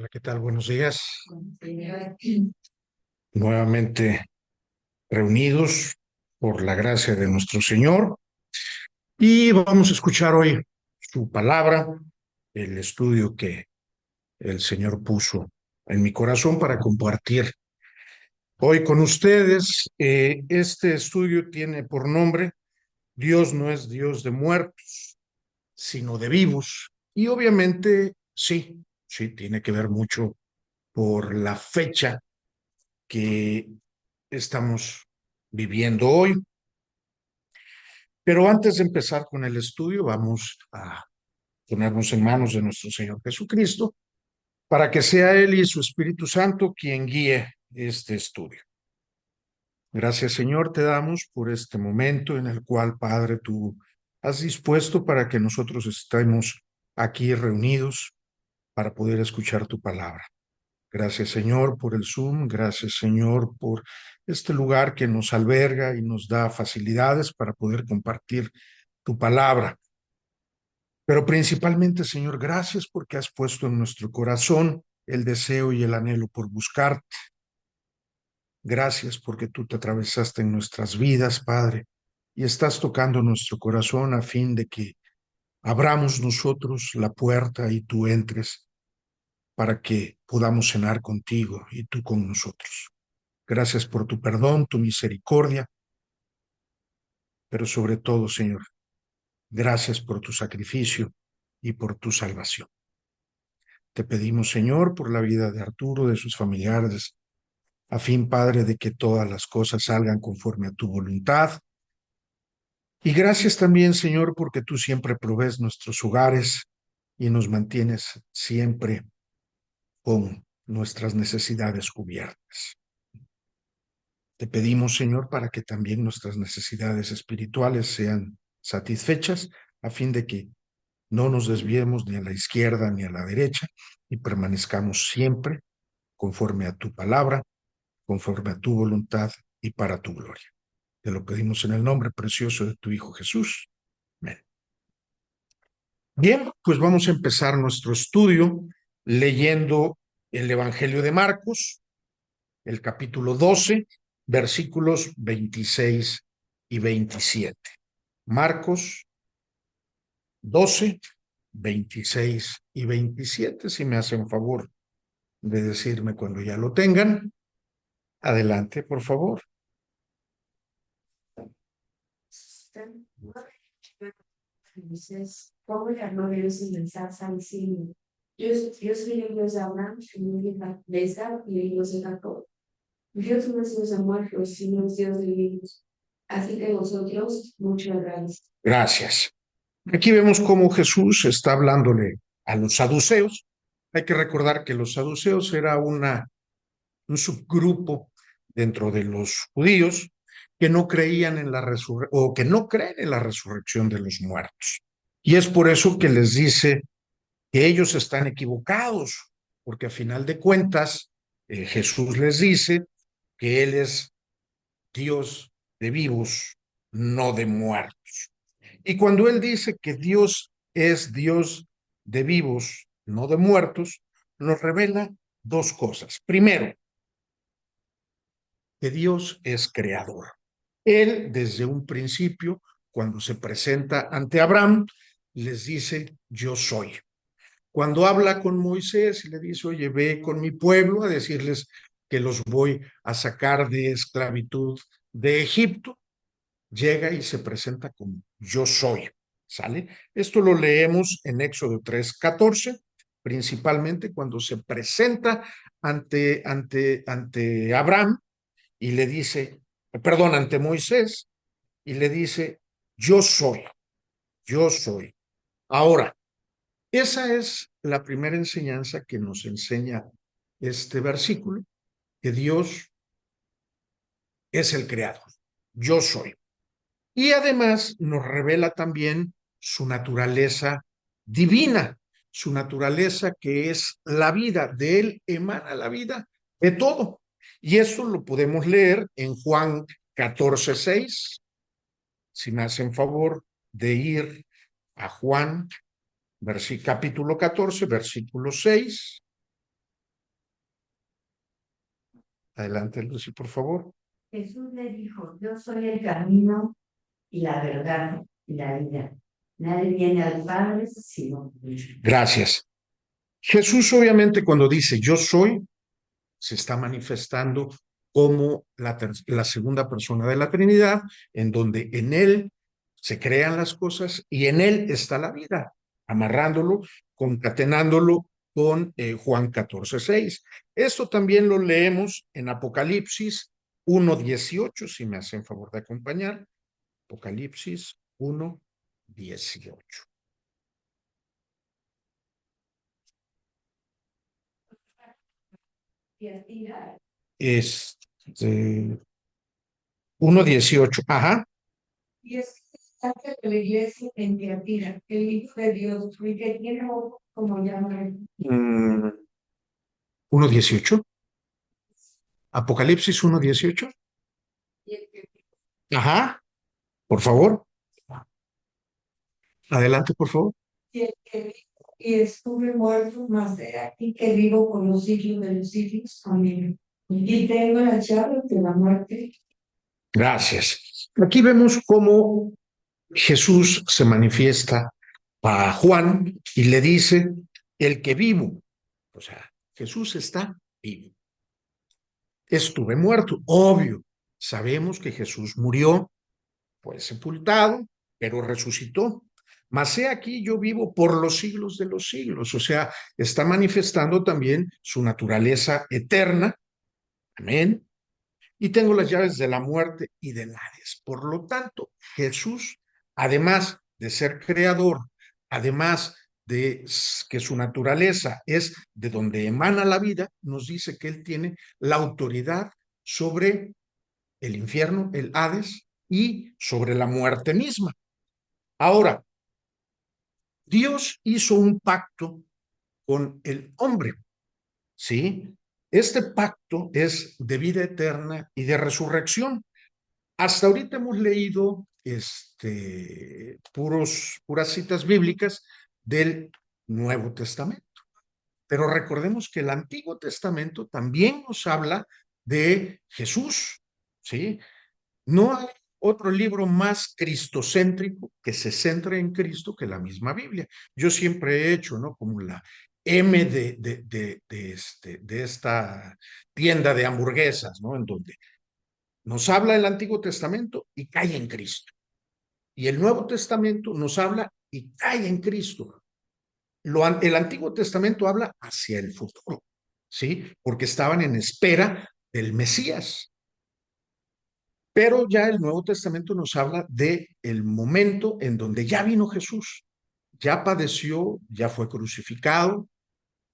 Hola, ¿qué tal? Buenos días. Nuevamente reunidos por la gracia de nuestro Señor y vamos a escuchar hoy su palabra, el estudio que el Señor puso en mi corazón para compartir hoy con ustedes. Este estudio tiene por nombre Dios no es Dios de muertos, sino de vivos. Y obviamente sí, tiene que ver mucho por la fecha que estamos viviendo hoy. Pero antes de empezar con el estudio, vamos a ponernos en manos de nuestro Señor Jesucristo para que sea Él y su Espíritu Santo quien guíe este estudio. Gracias, Señor, te damos por este momento en el cual, Padre, tú has dispuesto para que nosotros estemos aquí reunidos para poder escuchar tu palabra. Gracias, Señor, por el Zoom. Gracias, Señor, por este lugar que nos alberga y nos da facilidades para poder compartir tu palabra. Pero principalmente, Señor, gracias porque has puesto en nuestro corazón el deseo y el anhelo por buscarte. Gracias porque tú te atravesaste en nuestras vidas, Padre, y estás tocando nuestro corazón a fin de que abramos nosotros la puerta y tú entres para que podamos cenar contigo y tú con nosotros. Gracias por tu perdón, tu misericordia, pero sobre todo, Señor, gracias por tu sacrificio y por tu salvación. Te pedimos, Señor, por la vida de Arturo, de sus familiares, a fin, Padre, de que todas las cosas salgan conforme a tu voluntad. Y gracias también, Señor, porque tú siempre provees nuestros hogares y nos mantienes siempre con nuestras necesidades cubiertas. Te pedimos, Señor, para que también nuestras necesidades espirituales sean satisfechas, a fin de que no nos desviemos ni a la izquierda ni a la derecha y permanezcamos siempre conforme a tu palabra, conforme a tu voluntad y para tu gloria. Te lo pedimos en el nombre precioso de tu Hijo Jesús. Amén. Bien, pues vamos a empezar nuestro estudio leyendo el Evangelio de Marcos, el capítulo 12, versículos 26 y 27. Marcos 12, 26 y 27. Si me hacen favor de decirme cuando ya lo tengan. Adelante, por favor. Entonces, ¿cómo llamó Dios sin pensar diciendo, yo soy el Dios de Abraham, de Isaac y el Dios de Jacob? Dios no es Dios de muertos, sino es Dios de vivos. Así que vosotros, mucho habláis. Gracias. Aquí vemos cómo Jesús está hablándole a los saduceos. Hay que recordar que los saduceos era un subgrupo dentro de los judíos que no creían en la resurrección o que no creen en la resurrección de los muertos. Y es por eso que les dice que ellos están equivocados, porque a final de cuentas Jesús les dice que Él es Dios de vivos, no de muertos. Y cuando Él dice que Dios es Dios de vivos, no de muertos, nos revela dos cosas. Primero, que Dios es creador. Él, desde un principio, cuando se presenta ante Abraham, les dice, yo soy. Cuando habla con Moisés y le dice, oye, ve con mi pueblo a decirles que los voy a sacar de esclavitud de Egipto, llega y se presenta como yo soy. ¿Sale? Esto lo leemos en Éxodo 3:14, principalmente cuando se presenta ante Abraham y le dice, perdón, ante Moisés y le dice, yo soy, yo soy. Ahora, esa es la primera enseñanza que nos enseña este versículo, que Dios es el creador, yo soy. Y además nos revela también su naturaleza divina, su naturaleza que es la vida, de él emana la vida de todo. Y eso lo podemos leer en Juan 14:6. Si me hacen favor de ir a Juan, capítulo 14, versículo 6. Adelante, Lucy, por favor. Jesús le dijo, yo soy el camino y la verdad y la vida. Nadie viene al Padre sino por mí. Gracias. Jesús obviamente cuando dice yo soy, se está manifestando como la segunda persona de la Trinidad, en donde en Él se crean las cosas y en Él está la vida, amarrándolo, concatenándolo con Juan 14:6. Esto también lo leemos en Apocalipsis 1:18, si me hacen favor de acompañar. Apocalipsis 1:18. Este, 1:18. Ajá. Y es parte de la iglesia en Tiatira, el Hijo de Dios, el que tiene ojo como llama. 1:18. Apocalipsis 1:18. Ajá, por favor. Adelante, por favor. Y estuve muerto, mas he aquí que vivo por los siglos de los siglos. Amén. Y tengo la llave de la muerte. Gracias. Aquí vemos cómo Jesús se manifiesta a Juan y le dice, el que vivo, o sea, Jesús está vivo. Estuve muerto, obvio. Sabemos que Jesús murió, fue sepultado, pero resucitó. Mas he aquí yo vivo por los siglos de los siglos, o sea, está manifestando también su naturaleza eterna. Amén. Y tengo las llaves de la muerte y del Hades. Por lo tanto, Jesús, además de ser creador, además de que su naturaleza es de donde emana la vida, nos dice que Él tiene la autoridad sobre el infierno, el Hades, y sobre la muerte misma. Ahora, Dios hizo un pacto con el hombre, ¿sí? Este pacto es de vida eterna y de resurrección. Hasta ahorita hemos leído puras citas bíblicas del Nuevo Testamento. Pero recordemos que el Antiguo Testamento también nos habla de Jesús, ¿sí? No hay otro libro más cristocéntrico que se centre en Cristo que la misma Biblia. Yo siempre he hecho, ¿no? Como la M de esta tienda de hamburguesas, ¿no? En donde nos habla el Antiguo Testamento y cae en Cristo. Y el Nuevo Testamento nos habla y cae en Cristo. El Antiguo Testamento habla hacia el futuro, ¿sí? Porque estaban en espera del Mesías. Pero ya el Nuevo Testamento nos habla de el momento en donde ya vino Jesús, ya padeció, ya fue crucificado,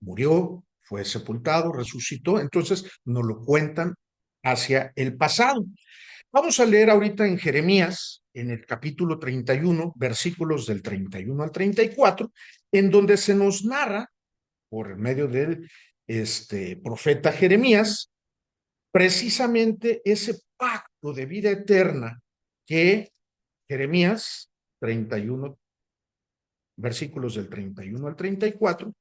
murió, fue sepultado, resucitó. Entonces nos lo cuentan hacia el pasado. Vamos a leer ahorita en Jeremías, en el capítulo 31, versículos del 31 al 34, en donde se nos narra, por medio del profeta Jeremías, precisamente ese pacto de vida eterna que Jeremías 31, versículos del 31 al 34,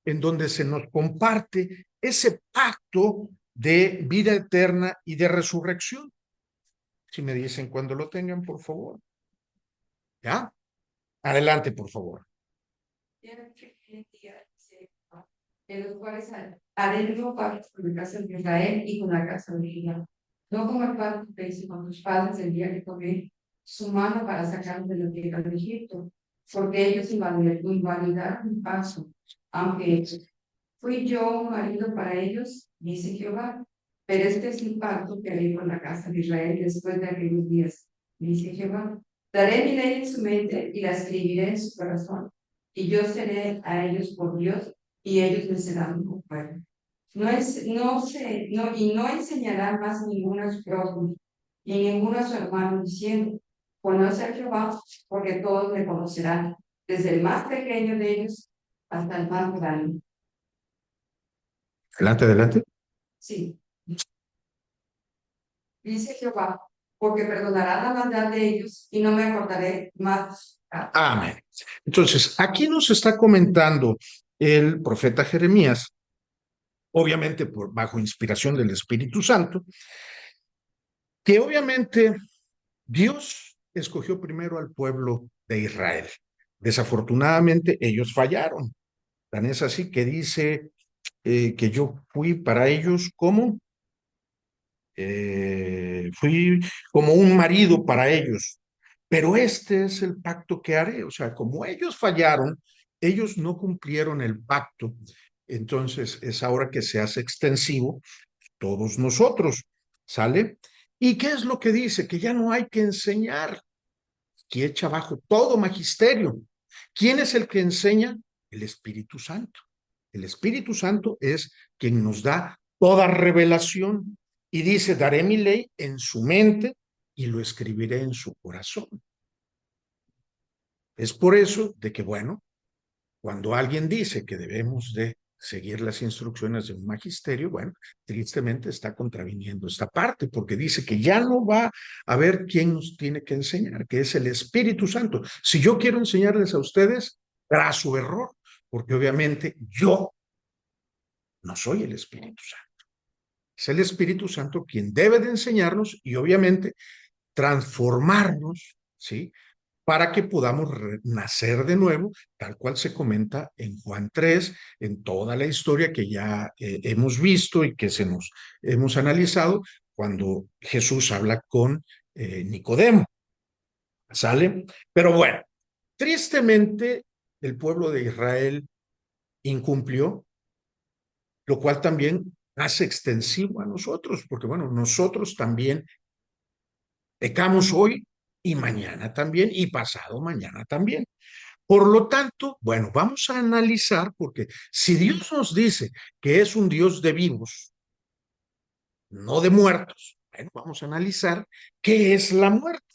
en donde se nos comparte ese pacto de vida eterna y de resurrección. Si me dicen cuando lo tengan, por favor. ¿Ya? Adelante, por favor. De los cuales haré nuevo pacto con la casa de Israel y con la casa de Judá. No como el pacto que hice con tus padres el día que tomé su mano para sacarlos de la tierra de Egipto, porque ellos invalidaron mi paso, aunque fui yo un marido para ellos, dice Jehová. Pero este es el pacto que haré con la casa de Israel después de aquellos días, dice Jehová. Daré mi ley en su mente y la escribiré en su corazón, y yo seré a ellos por Dios y ellos me serán un pueblo. Y no enseñará más ninguno a su prójimo, ni ninguno a su hermano, diciendo, conoce a Jehová, porque todos me conocerán, desde el más pequeño de ellos hasta el más grande. Adelante, adelante. Sí. Dice Jehová, porque perdonará la maldad de ellos y no me acordaré más. Amén. Entonces, aquí nos está comentando el profeta Jeremías obviamente bajo inspiración del Espíritu Santo, que obviamente Dios escogió primero al pueblo de Israel. Desafortunadamente ellos fallaron. Tan es así que dice que yo fui para ellos como, fui como un marido para ellos. Pero este es el pacto que haré. O sea, como ellos fallaron, ellos no cumplieron el pacto. Entonces es ahora que se hace extensivo todos nosotros. ¿Sale? ¿Y qué es lo que dice? Que ya no hay que enseñar, que echa abajo todo magisterio. ¿Quién es el que enseña? El Espíritu Santo. El Espíritu Santo es quien nos da toda revelación y dice, daré mi ley en su mente y lo escribiré en su corazón. Es por eso de que, bueno, cuando alguien dice que debemos de seguir las instrucciones de un magisterio, bueno, tristemente está contraviniendo esta parte, porque dice que ya no va a haber quien nos tiene que enseñar, que es el Espíritu Santo. Si yo quiero enseñarles a ustedes, será su error, porque obviamente yo no soy el Espíritu Santo. Es el Espíritu Santo quien debe de enseñarnos y obviamente transformarnos, ¿sí? Para que podamos nacer de nuevo, tal cual se comenta en Juan 3, en toda la historia que ya hemos visto y que se nos hemos analizado cuando Jesús habla con Nicodemo. ¿Sale? Pero bueno, tristemente el pueblo de Israel incumplió, lo cual también hace extensivo a nosotros, porque bueno, nosotros también pecamos hoy y mañana también y pasado mañana también. Por lo tanto, bueno, vamos a analizar, porque si Dios nos dice que es un Dios de vivos, no de muertos, bueno, vamos a analizar qué es la muerte.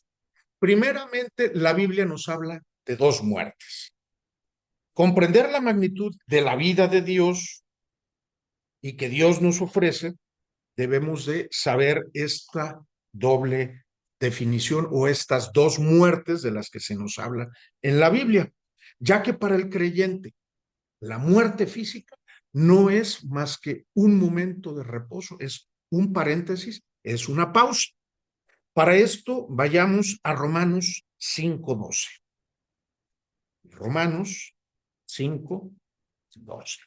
Primeramente, la Biblia nos habla de dos muertes. Comprender la magnitud de la vida de Dios y que Dios nos ofrece, debemos de saber esta doble definición o estas dos muertes de las que se nos habla en la Biblia, ya que para el creyente la muerte física no es más que un momento de reposo, es un paréntesis, es una pausa. Para esto vayamos a Romanos 5:12. Romanos 5:12.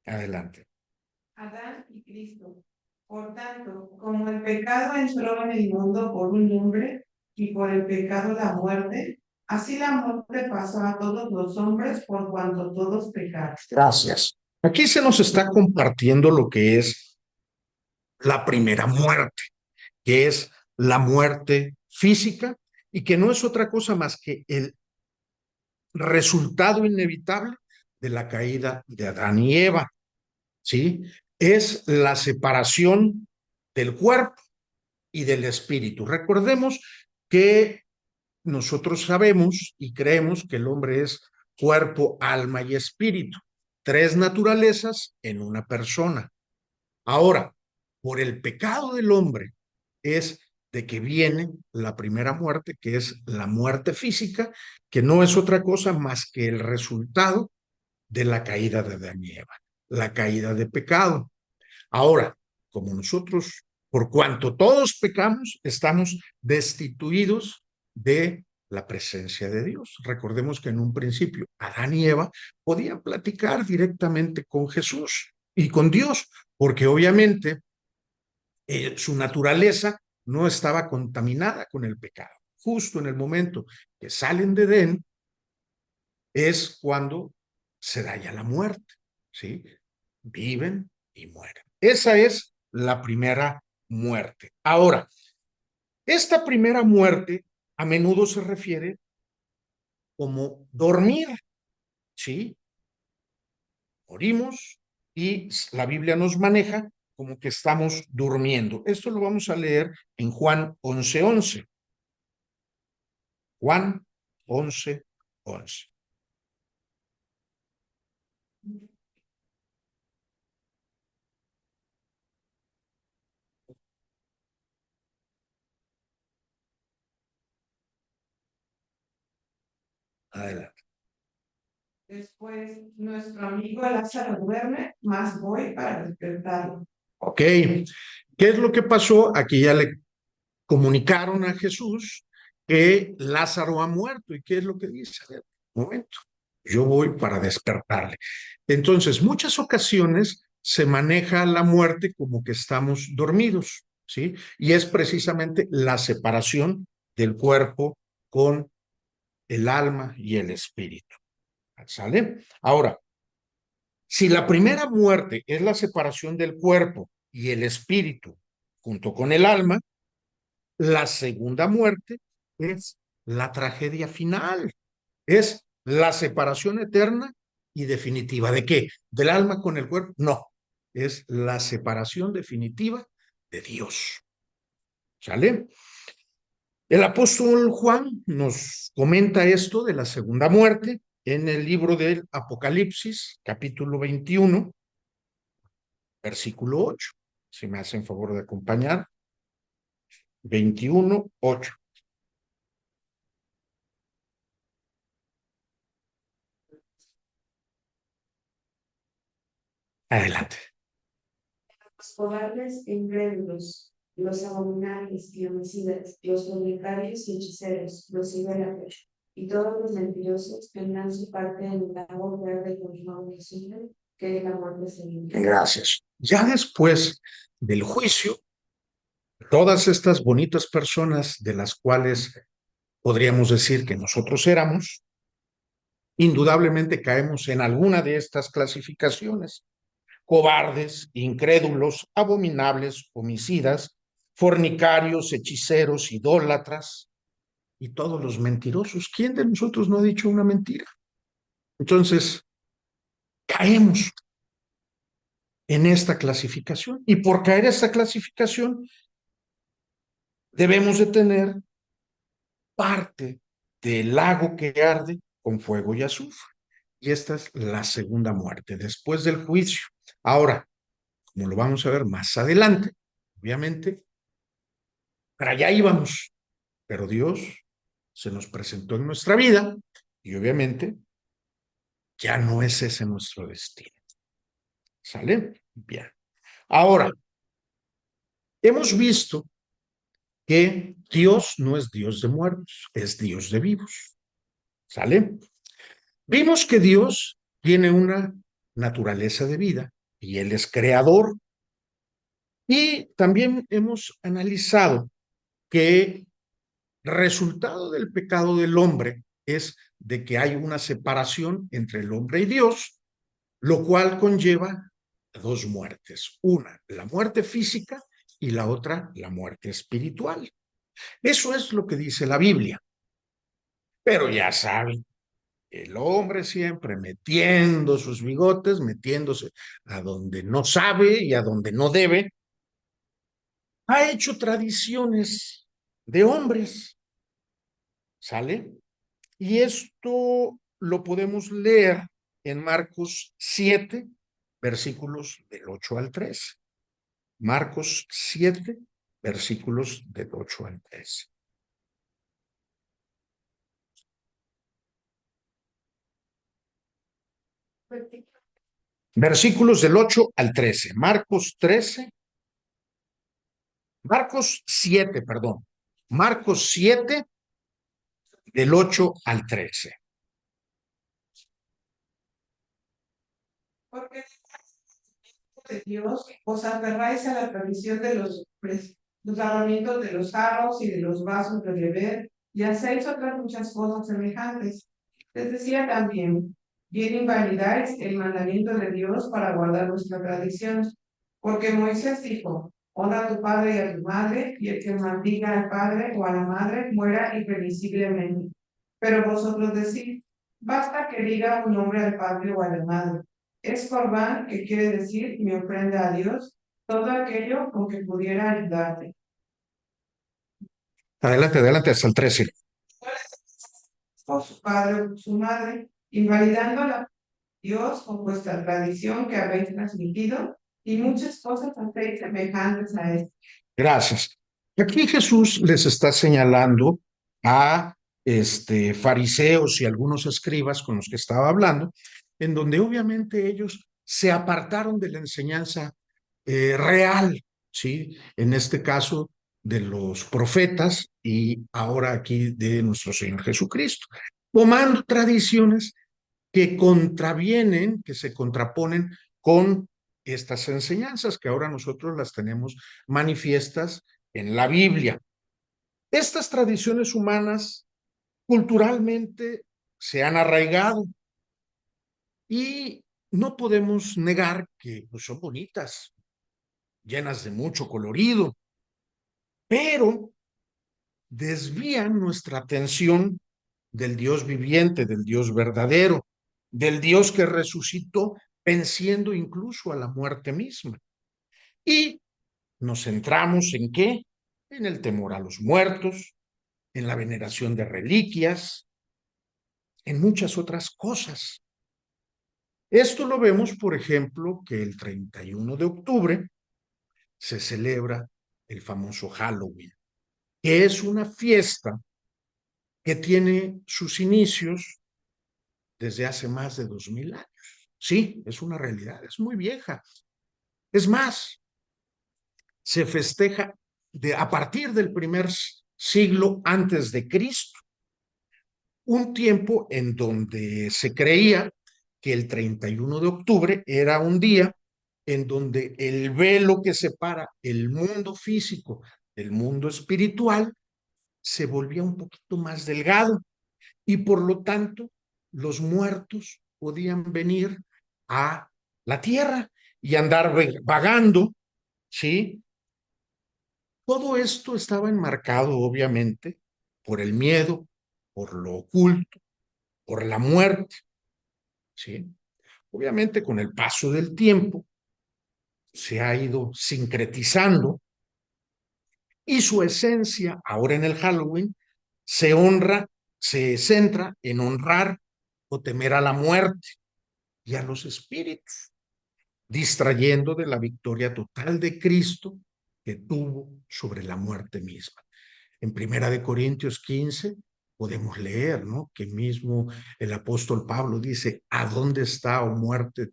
Adelante. Adán y Cristo. Por tanto, como el pecado entró en el mundo por un hombre y por el pecado la muerte, así la muerte pasó a todos los hombres por cuanto todos pecaron. Gracias. Aquí se nos está compartiendo lo que es la primera muerte, que es la muerte física y que no es otra cosa más que el resultado inevitable de la caída de Adán y Eva, ¿sí? Es la separación del cuerpo y del espíritu. Recordemos que nosotros sabemos y creemos que el hombre es cuerpo, alma y espíritu, tres naturalezas en una persona. Ahora, por el pecado del hombre es de que viene la primera muerte, que es la muerte física, que no es otra cosa más que el resultado de la caída de Adán y Eva, la caída de pecado. Ahora, como nosotros, por cuanto todos pecamos, estamos destituidos de la presencia de Dios. Recordemos que en un principio Adán y Eva podían platicar directamente con Jesús y con Dios, porque obviamente su naturaleza no estaba contaminada con el pecado. Justo en el momento que salen de Edén es cuando se da ya la muerte, ¿sí? Viven y mueren. Esa es la primera muerte. Ahora, esta primera muerte a menudo se refiere como dormir, ¿sí? Morimos y la Biblia nos maneja como que estamos durmiendo. Esto lo vamos a leer en Juan 11:11. Juan 11:11. Adelante. Después, nuestro amigo Lázaro duerme, mas voy para despertarlo. Ok, ¿qué es lo que pasó? Aquí ya le comunicaron a Jesús que Lázaro ha muerto. ¿Y qué es lo que dice? A ver, un momento, yo voy para despertarle. Entonces, muchas ocasiones se maneja la muerte como que estamos dormidos, ¿sí? Y es precisamente la separación del cuerpo con el alma y el espíritu. ¿Sale? Ahora, si la primera muerte es la separación del cuerpo y el espíritu junto con el alma, la segunda muerte es la tragedia final, es la separación eterna y definitiva. ¿De qué? ¿Del alma con el cuerpo? No, es la separación definitiva de Dios. ¿Sale? El apóstol Juan nos comenta esto de la segunda muerte en el libro del Apocalipsis, capítulo 21, versículo 8. Si me hacen favor de acompañar, 21, 8. Adelante. Los cobardes e incrédulos, los abominables y homicidas, los fornicarios y hechiceros, los idólatras, y todos los mentirosos tendrán su parte en el lago verde con fuego azufre, que es la muerte segunda. Gracias. Ya después del juicio, todas estas bonitas personas de las cuales podríamos decir que nosotros éramos, indudablemente caemos en alguna de estas clasificaciones. Cobardes, incrédulos, abominables, homicidas, fornicarios, hechiceros, idólatras y todos los mentirosos. ¿Quién de nosotros no ha dicho una mentira? Entonces, caemos en esta clasificación y por caer en esta clasificación debemos de tener parte del lago que arde con fuego y azufre. Y esta es la segunda muerte, después del juicio. Ahora, como lo vamos a ver más adelante, obviamente, para allá íbamos, pero Dios se nos presentó en nuestra vida y obviamente ya no es ese nuestro destino. ¿Sale? Bien. Ahora, hemos visto que Dios no es Dios de muertos, es Dios de vivos. ¿Sale? Vimos que Dios tiene una naturaleza de vida y Él es creador. Y también hemos analizado que resultado del pecado del hombre es de que hay una separación entre el hombre y Dios, lo cual conlleva dos muertes. Una, la muerte física y la otra, la muerte espiritual. Eso es lo que dice la Biblia. Pero ya saben, el hombre siempre metiendo sus bigotes, metiéndose a donde no sabe y a donde no debe, ha hecho tradiciones de hombres, ¿sale? Y esto lo podemos leer en Marcos 7, versículos del 8 al 13. Marcos 7, versículos del 8 al 13. Versículos del 8 al 13. Marcos 7, perdón. Marcos 7, del 8 al 13. Porque de Dios os aferráis a la tradición de los lavamientos de los jarros y de los vasos de beber, y hacéis otras muchas cosas semejantes. Les decía también, bien invalidáis el mandamiento de Dios para guardar vuestra tradición, porque Moisés dijo, honra a tu padre y a tu madre, y el que maldiga al padre o a la madre muera irremisiblemente. Pero vosotros decís, basta que diga un nombre al padre o a la madre. Es Corbán, que quiere decir me ofrenda a Dios todo aquello con que pudiera ayudarte. Adelante, adelante, hasta el 13. Por su padre o su madre, invalidando a Dios con vuestra tradición que habéis transmitido, y muchas cosas hacéis semejantes a esto. Gracias. Aquí Jesús les está señalando a fariseos y algunos escribas con los que estaba hablando, en donde obviamente ellos se apartaron de la enseñanza real, ¿sí? En este caso de los profetas y ahora aquí de nuestro Señor Jesucristo, tomando tradiciones que contravienen, que se contraponen con estas enseñanzas que ahora nosotros las tenemos manifiestas en la Biblia. Estas tradiciones humanas culturalmente se han arraigado y no podemos negar que pues, son bonitas, llenas de mucho colorido, pero desvían nuestra atención del Dios viviente, del Dios verdadero, del Dios que resucitó, venciendo incluso a la muerte misma. Y nos centramos en qué? En el temor a los muertos, en la veneración de reliquias, en muchas otras cosas. Esto lo vemos, por ejemplo, que el 31 de octubre se celebra el famoso Halloween, que es una fiesta que tiene sus inicios desde hace más de 2000 años. Sí, es una realidad, es muy vieja. Es más, se festeja a partir del primer siglo antes de Cristo, un tiempo en donde se creía que el 31 de octubre era un día en donde el velo que separa el mundo físico del mundo espiritual se volvía un poquito más delgado y por lo tanto los muertos podían venir a la tierra y andar vagando, ¿sí? Todo esto estaba enmarcado, obviamente, por el miedo, por lo oculto, por la muerte, ¿sí? Obviamente, con el paso del tiempo, se ha ido sincretizando y su esencia, ahora en el Halloween, se centra en honrar o temer a la muerte y a los espíritus, distrayendo de la victoria total de Cristo que tuvo sobre la muerte misma. En Primera de Corintios 15 podemos leer, ¿no? Que mismo el apóstol Pablo dice, ¿a dónde está, oh muerte,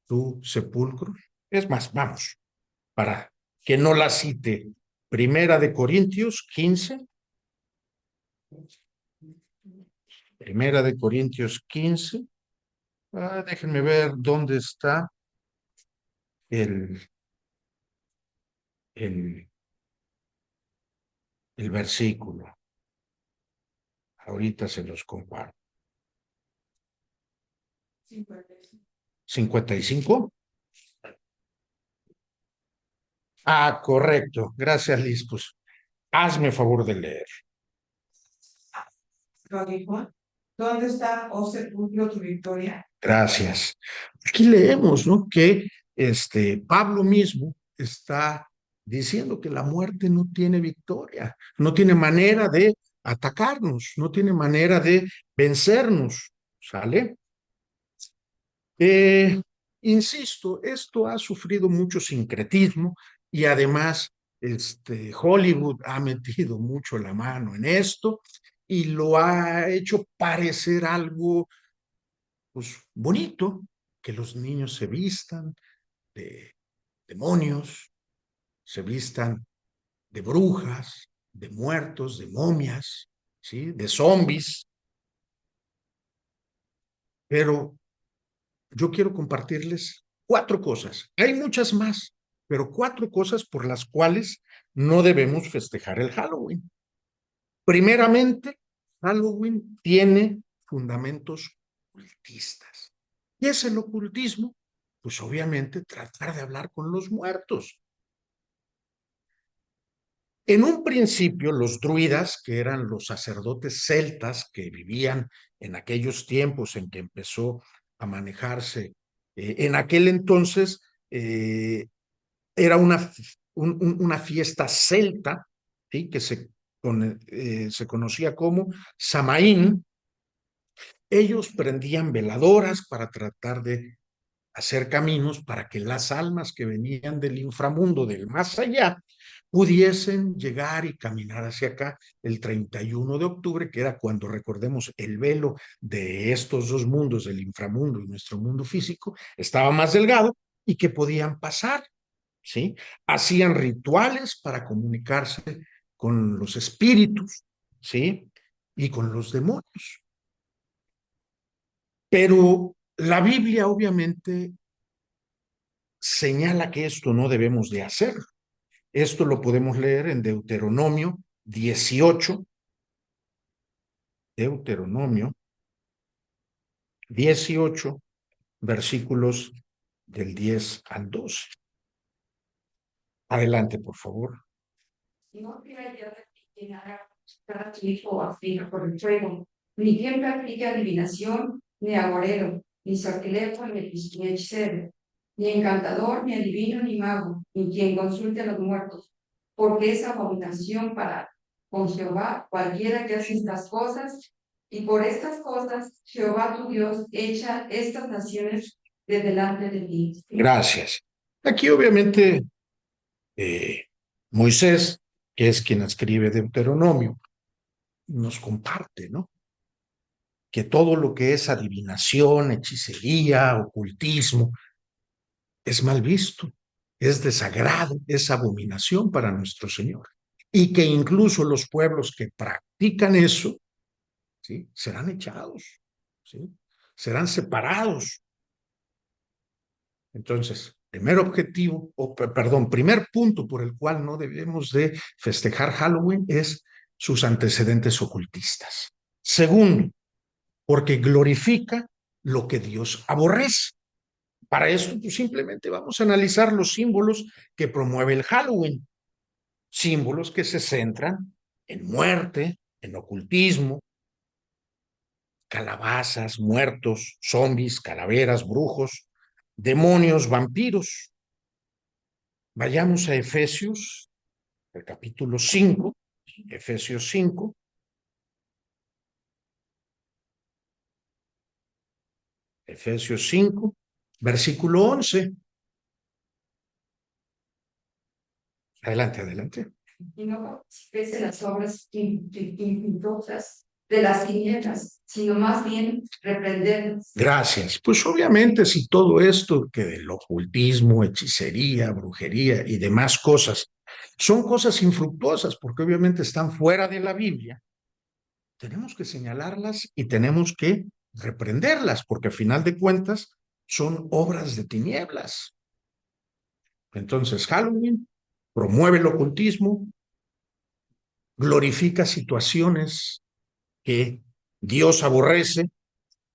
tu sepulcro? Es más, vamos, para que no la cite. Primera de Corintios 15. Primera de Corintios 15. Déjenme ver dónde está el, el, el versículo. Ahorita se los comparto. 55. Correcto. Gracias, Liz. Pues hazme favor de leer. ¿Dónde está, oh sepulcro, tu victoria? Gracias. Aquí leemos, ¿no? Que Pablo mismo está diciendo que la muerte no tiene victoria, no tiene manera de atacarnos, no tiene manera de vencernos, ¿sale? Insisto, esto ha sufrido mucho sincretismo y además Hollywood ha metido mucho la mano en esto y lo ha hecho parecer algo pues, bonito, que los niños se vistan de demonios, se vistan de brujas, de muertos, de momias, ¿sí? De zombies, pero yo quiero compartirles 4 cosas. Hay muchas más, pero 4 cosas por las cuales no debemos festejar el Halloween. Primeramente, Halloween tiene fundamentos ocultistas. ¿Qué es el ocultismo? Pues obviamente tratar de hablar con los muertos. En un principio, los druidas, que eran los sacerdotes celtas que vivían en aquellos tiempos en que empezó a manejarse, en aquel entonces era una fiesta celta, ¿sí? Que se conocía como Samaín. Ellos prendían veladoras para tratar de hacer caminos para que las almas que venían del inframundo, del más allá, pudiesen llegar y caminar hacia acá el 31 de octubre, que era cuando, recordemos, el velo de estos dos mundos, del inframundo y nuestro mundo físico, estaba más delgado y que podían pasar, ¿sí? Hacían rituales para comunicarse con los espíritus, ¿sí? Y con los demonios. Pero la Biblia obviamente señala que esto no debemos de hacer. Esto lo podemos leer en Deuteronomio 18, Deuteronomio 18, versículos del 10 al 12. Adelante, por favor. No quiera yo de quien haga cada tu hijo o aflija por el fuego, ni quien practique adivinación, ni agorero, ni sortilegio, ni hechicero, ni encantador, ni adivino, ni mago, ni quien consulte a los muertos, porque es abominación para con Jehová cualquiera que hace estas cosas, y por estas cosas Jehová tu Dios echa estas naciones de delante de ti. Gracias. Aquí obviamente eh, Moisés, que es quien escribe Deuteronomio, nos comparte, ¿no? Que todo lo que es adivinación, hechicería, ocultismo, es mal visto, es desagrado, es abominación para nuestro Señor. Y que incluso los pueblos que practican eso, ¿sí? Serán echados, ¿sí? Serán separados. Entonces, primer objetivo, perdón, primer punto por el cual no debemos de festejar Halloween es sus antecedentes ocultistas. Segundo, porque glorifica lo que Dios aborrece. Para esto, pues simplemente vamos a analizar los símbolos que promueve el Halloween. Símbolos que se centran en muerte, en ocultismo, calabazas, muertos, zombies, calaveras, brujos, demonios, vampiros. Vayamos a Efesios, el capítulo 5, Efesios 5. Efesios 5, versículo 11. Adelante, adelante. Y no participéis en las obras infructuosas de las tinieblas, sino más bien reprenderlas. Gracias. Pues obviamente si todo esto que del ocultismo, hechicería, brujería y demás cosas son cosas infructuosas porque obviamente están fuera de la Biblia, tenemos que señalarlas y tenemos que reprenderlas porque al final de cuentas son obras de tinieblas. Entonces Halloween promueve el ocultismo, glorifica situaciones que Dios aborrece.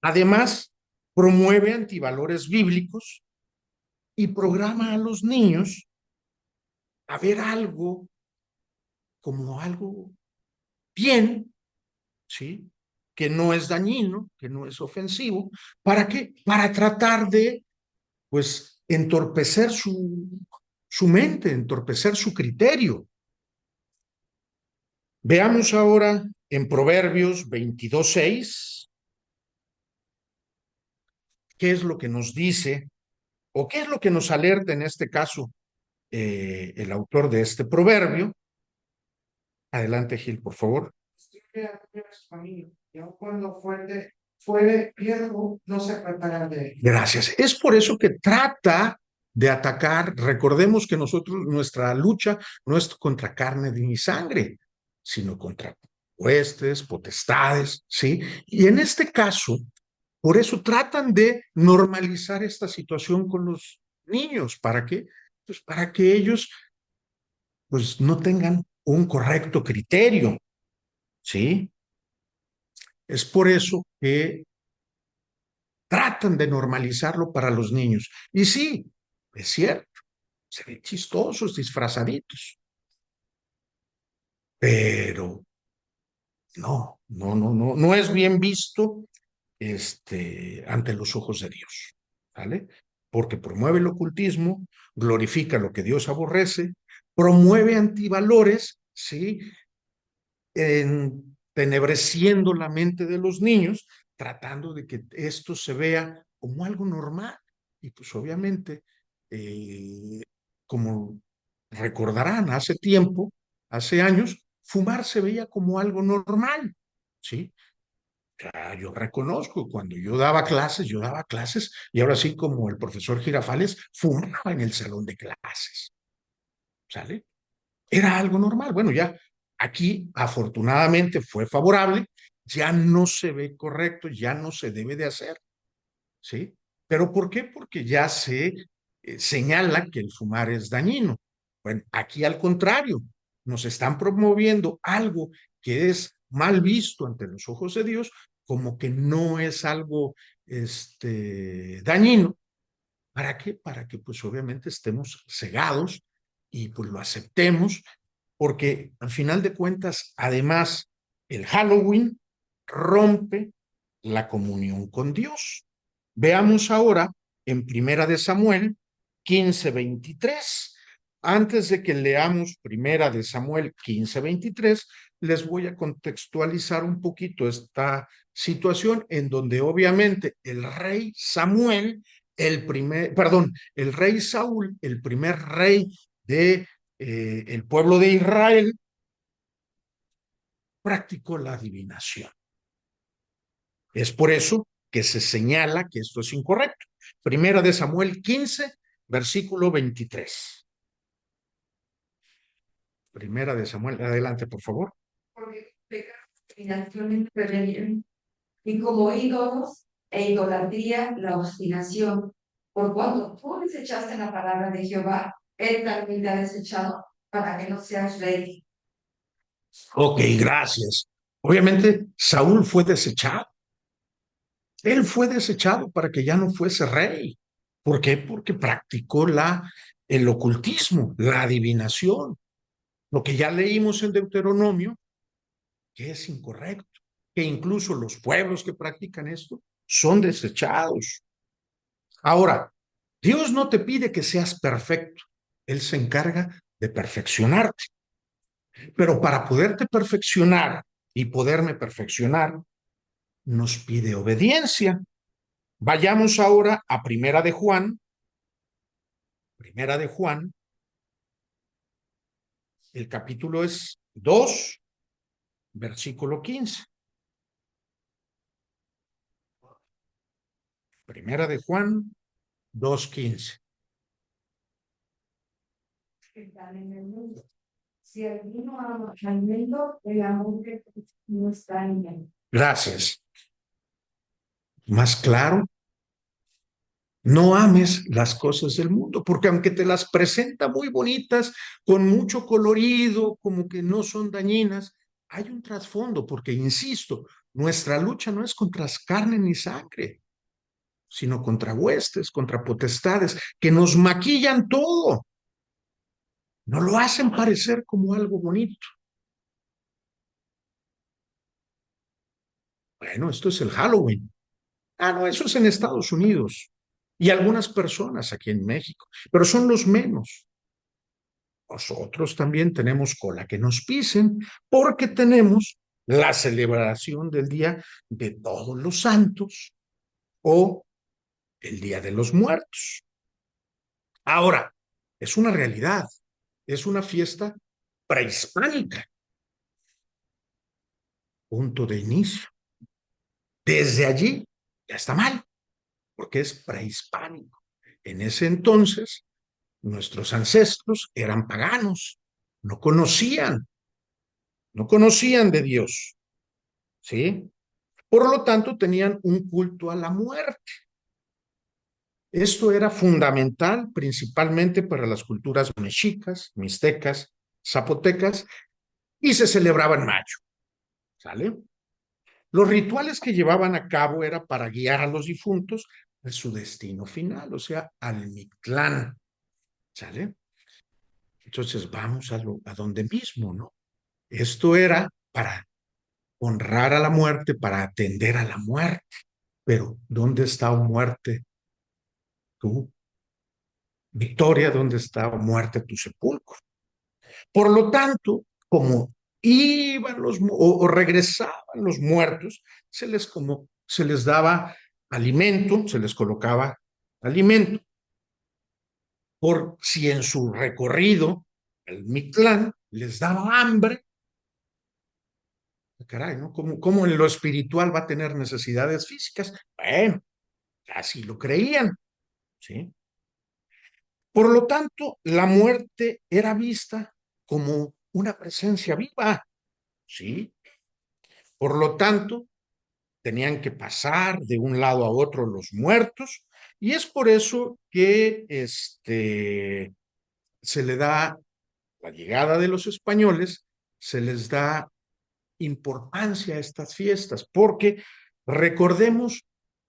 Además, promueve antivalores bíblicos y programa a los niños a ver algo como algo bien, ¿sí? Que no es dañino, que no es ofensivo. ¿Para qué? Para tratar de, pues, entorpecer su mente, entorpecer su criterio. Veamos ahora en Proverbios 22:6, qué es lo que nos dice o qué es lo que nos alerta en este caso el autor de este proverbio. Adelante, Gil, por favor. Cuando fuere riesgo, no se apartará de él. Gracias. Es por eso que trata de atacar. Recordemos que nosotros, nuestra lucha no es contra carne ni sangre, sino contra huestes, potestades, ¿sí? Y en este caso, por eso tratan de normalizar esta situación con los niños. ¿Para qué? Pues para que ellos, pues, no tengan un correcto criterio, ¿sí? Es por eso que tratan de normalizarlo para los niños. Y sí, es cierto, se ven chistosos, disfrazaditos, pero no es bien visto ante los ojos de Dios, ¿vale? Porque promueve el ocultismo, glorifica lo que Dios aborrece, promueve antivalores, ¿sí? Entenebreciendo la mente de los niños, tratando de que esto se vea como algo normal Y pues obviamente, eh, como recordarán, hace tiempo, hace años, fumar se veía como algo normal, ¿sí? Yo reconozco, cuando yo daba clases y ahora sí como el profesor Girafales fumaba en el salón de clases, ¿sale? Era algo normal. Bueno, ya aquí afortunadamente fue favorable, ya no se ve correcto, ya no se debe de hacer, ¿sí? ¿Pero por qué? Porque ya se señala que el fumar es dañino. Bueno, aquí al contrario, nos están promoviendo algo que es mal visto ante los ojos de Dios, como que no es algo dañino. ¿Para qué? Para que pues obviamente estemos cegados y pues lo aceptemos, porque al final de cuentas, además, el Halloween rompe la comunión con Dios. Veamos ahora en Primera de Samuel 15:23. Antes de que leamos Primera de Samuel 15:23, les voy a contextualizar un poquito esta situación en donde obviamente el rey Samuel, el rey Saúl, el primer rey de el pueblo de Israel, practicó la adivinación. Es por eso que se señala que esto es incorrecto. Primera de Samuel 15, versículo 23. Primera de Samuel, adelante, por favor. Porque pecados, rebelión, y como ídolos e idolatría, la obstinación. Por cuanto tú desechaste la palabra de Jehová, él también te ha desechado para que no seas rey. Ok, gracias. Obviamente, Saúl fue desechado. Él fue desechado para que ya no fuese rey. ¿Por qué? Porque practicó el ocultismo, la adivinación. Lo que ya leímos en Deuteronomio, que es incorrecto, que incluso los pueblos que practican esto son desechados. Ahora, Dios no te pide que seas perfecto, Él se encarga de perfeccionarte. Pero para poderte perfeccionar y poderme perfeccionar, nos pide obediencia. Vayamos ahora a Primera de Juan, el capítulo es 2, versículo 15. Primera de Juan 2:15. Están en el mundo. Si alguno ama al mundo, el amor de Cristo no está en él. Gracias. Más claro, no ames las cosas del mundo, porque aunque te las presenta muy bonitas, con mucho colorido, como que no son dañinas, hay un trasfondo, porque, insisto, nuestra lucha no es contra carne ni sangre, sino contra huestes, contra potestades, que nos maquillan todo, no lo hacen parecer como algo bonito. Bueno, esto es el Halloween. Ah, no, eso es en Estados Unidos y algunas personas aquí en México, pero son los menos. Nosotros también tenemos cola que nos pisen porque tenemos la celebración del Día de Todos los Santos o el Día de los Muertos. Ahora, es una realidad, es una fiesta prehispánica, punto de inicio. Desde allí ya está mal, porque es prehispánico. En ese entonces, nuestros ancestros eran paganos, no conocían, no conocían de Dios, ¿sí? Por lo tanto, tenían un culto a la muerte. Esto era fundamental principalmente para las culturas mexicas, mixtecas, zapotecas, y se celebraba en mayo, ¿sale? Los rituales que llevaban a cabo era para guiar a los difuntos a su destino final, o sea, al Mictlán, ¿sale? Entonces vamos a donde mismo, ¿no? Esto era para honrar a la muerte, para atender a la muerte. Pero, ¿dónde está o muerte tú? Victoria, ¿dónde está o muerte tu sepulcro? Por lo tanto, como iban o regresaban los muertos, se les daba alimento, se les colocaba alimento. Por si en su recorrido el Mictlán les daba hambre, caray, ¿no? ¿Cómo en lo espiritual va a tener necesidades físicas? Bueno, así lo creían, ¿sí? Por lo tanto, la muerte era vista como una presencia viva, ¿sí? Por lo tanto, tenían que pasar de un lado a otro los muertos, y es por eso que se le da la llegada de los españoles, se les da importancia a estas fiestas, porque recordemos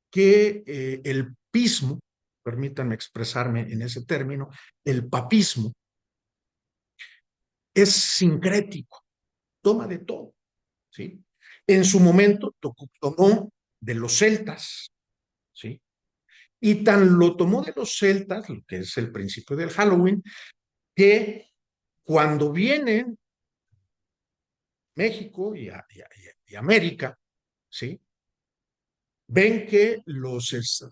que el pismo, permítanme expresarme en ese término, el papismo es sincrético, toma de todo, ¿sí? En su momento tomó de los celtas, ¿sí? Y tan lo tomó de los celtas, lo que es el principio del Halloween, que cuando vienen México y América, ¿sí? Ven que los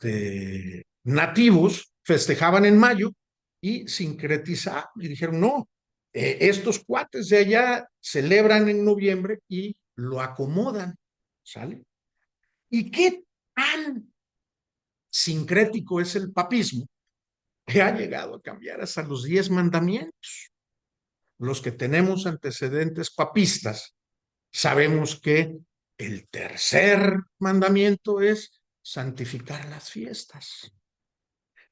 nativos festejaban en mayo y sincretizaron y dijeron, no, estos cuates de allá celebran en noviembre y lo acomodan, ¿sale? ¿Y qué tan sincrético es el papismo que ha llegado a cambiar hasta los 10 mandamientos? Los que tenemos antecedentes papistas sabemos que el tercer mandamiento es santificar las fiestas.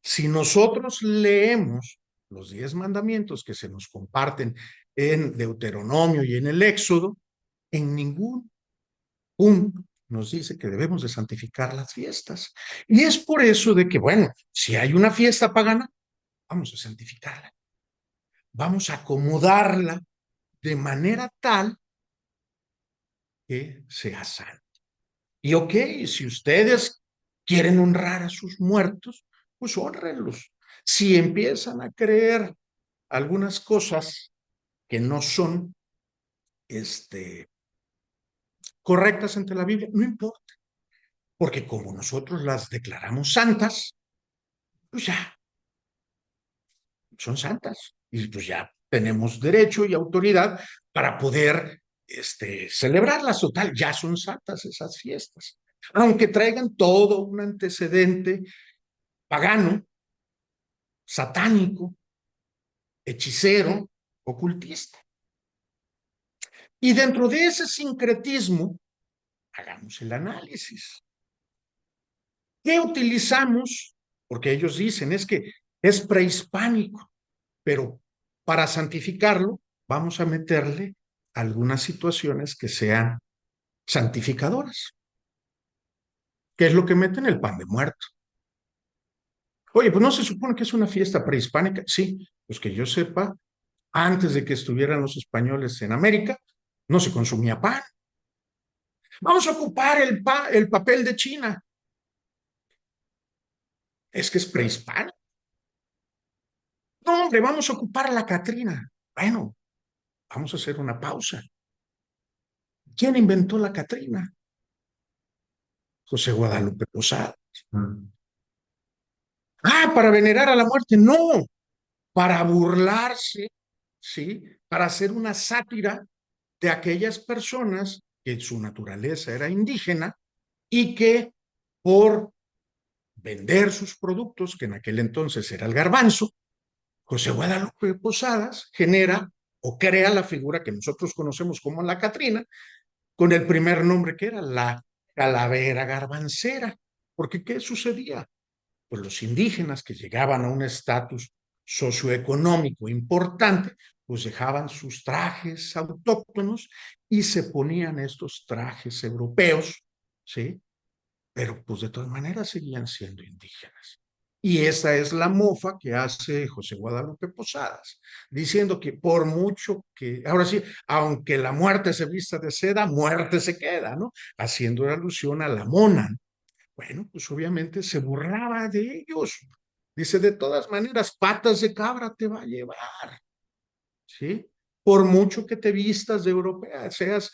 Si nosotros leemos los 10 mandamientos que se nos comparten en Deuteronomio y en el Éxodo, en ningún punto nos dice que debemos de santificar las fiestas. Y es por eso de que, bueno, si hay una fiesta pagana, vamos a santificarla, vamos a acomodarla de manera tal que sea santa. Y ok, si ustedes quieren honrar a sus muertos, pues honrenlos. Si empiezan a creer algunas cosas que no son correctas ante la Biblia, no importa, porque como nosotros las declaramos santas, pues ya, son santas. Y pues ya tenemos derecho y autoridad para poder celebrarlas. Total, ya son santas esas fiestas. Aunque traigan todo un antecedente pagano, satánico, hechicero, ocultista. Y dentro de ese sincretismo, hagamos el análisis. ¿Qué utilizamos? Porque ellos dicen, es que es prehispánico, pero para santificarlo vamos a meterle algunas situaciones que sean santificadoras. ¿Qué es lo que meten? El pan de muerto. Oye, pues no se supone que es una fiesta prehispánica. Sí, pues que yo sepa, antes de que estuvieran los españoles en América, no se consumía pan. Vamos a ocupar el papel de China. Es que es prehispánico. No, hombre, vamos a ocupar la Catrina. Bueno, vamos a hacer una pausa. ¿Quién inventó la Catrina? José Guadalupe Posada. Ah, para venerar a la muerte. No, para burlarse, ¿sí? Para hacer una sátira de aquellas personas que su naturaleza era indígena y que por vender sus productos, que en aquel entonces era el garbanzo, José Guadalupe Posadas genera o crea la figura que nosotros conocemos como la Catrina, con el primer nombre que era la calavera garbancera. Porque ¿qué sucedía? Pues los indígenas que llegaban a un estatus socioeconómico importante, pues dejaban sus trajes autóctonos y se ponían estos trajes europeos, ¿sí? Pero pues de todas maneras seguían siendo indígenas. Y esa es la mofa que hace José Guadalupe Posadas, diciendo que por mucho que, ahora sí, aunque la muerte se vista de seda, muerte se queda, ¿no? Haciendo alusión a la mona. Bueno, pues obviamente se burlaba de ellos. Dice, de todas maneras, patas de cabra te va a llevar, ¿sí? Por mucho que te vistas de europea, seas,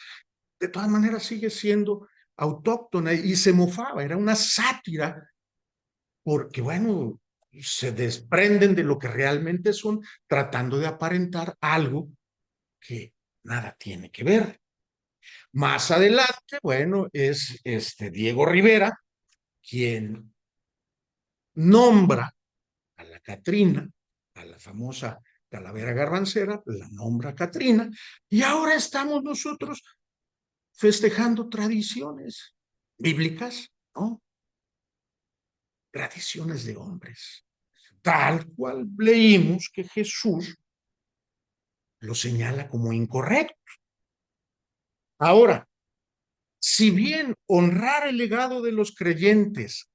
de todas maneras sigues siendo autóctona y se mofaba, era una sátira porque, bueno, se desprenden de lo que realmente son, tratando de aparentar algo que nada tiene que ver. Más adelante, bueno, es Diego Rivera quien nombra a la Catrina, a la famosa Calavera Garrancera, la nombra Catrina, y ahora estamos nosotros festejando tradiciones bíblicas, ¿no? Tradiciones de hombres. Tal cual leímos que Jesús lo señala como incorrecto. Ahora, si bien honrar el legado de los creyentes,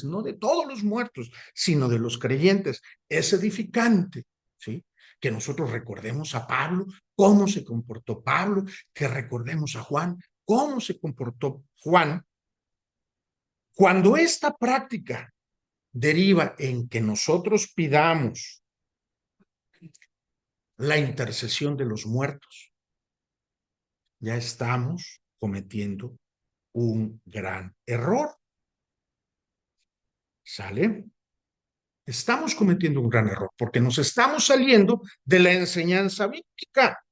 no de todos los muertos, sino de los creyentes, es edificante, ¿sí? Que nosotros recordemos a Pablo, cómo se comportó Pablo, que recordemos a Juan, cómo se comportó Juan. Cuando esta práctica deriva en que nosotros pidamos la intercesión de los muertos, ya estamos cometiendo un gran error. ¿Sale? Estamos cometiendo un gran error porque nos estamos saliendo de la enseñanza bíblica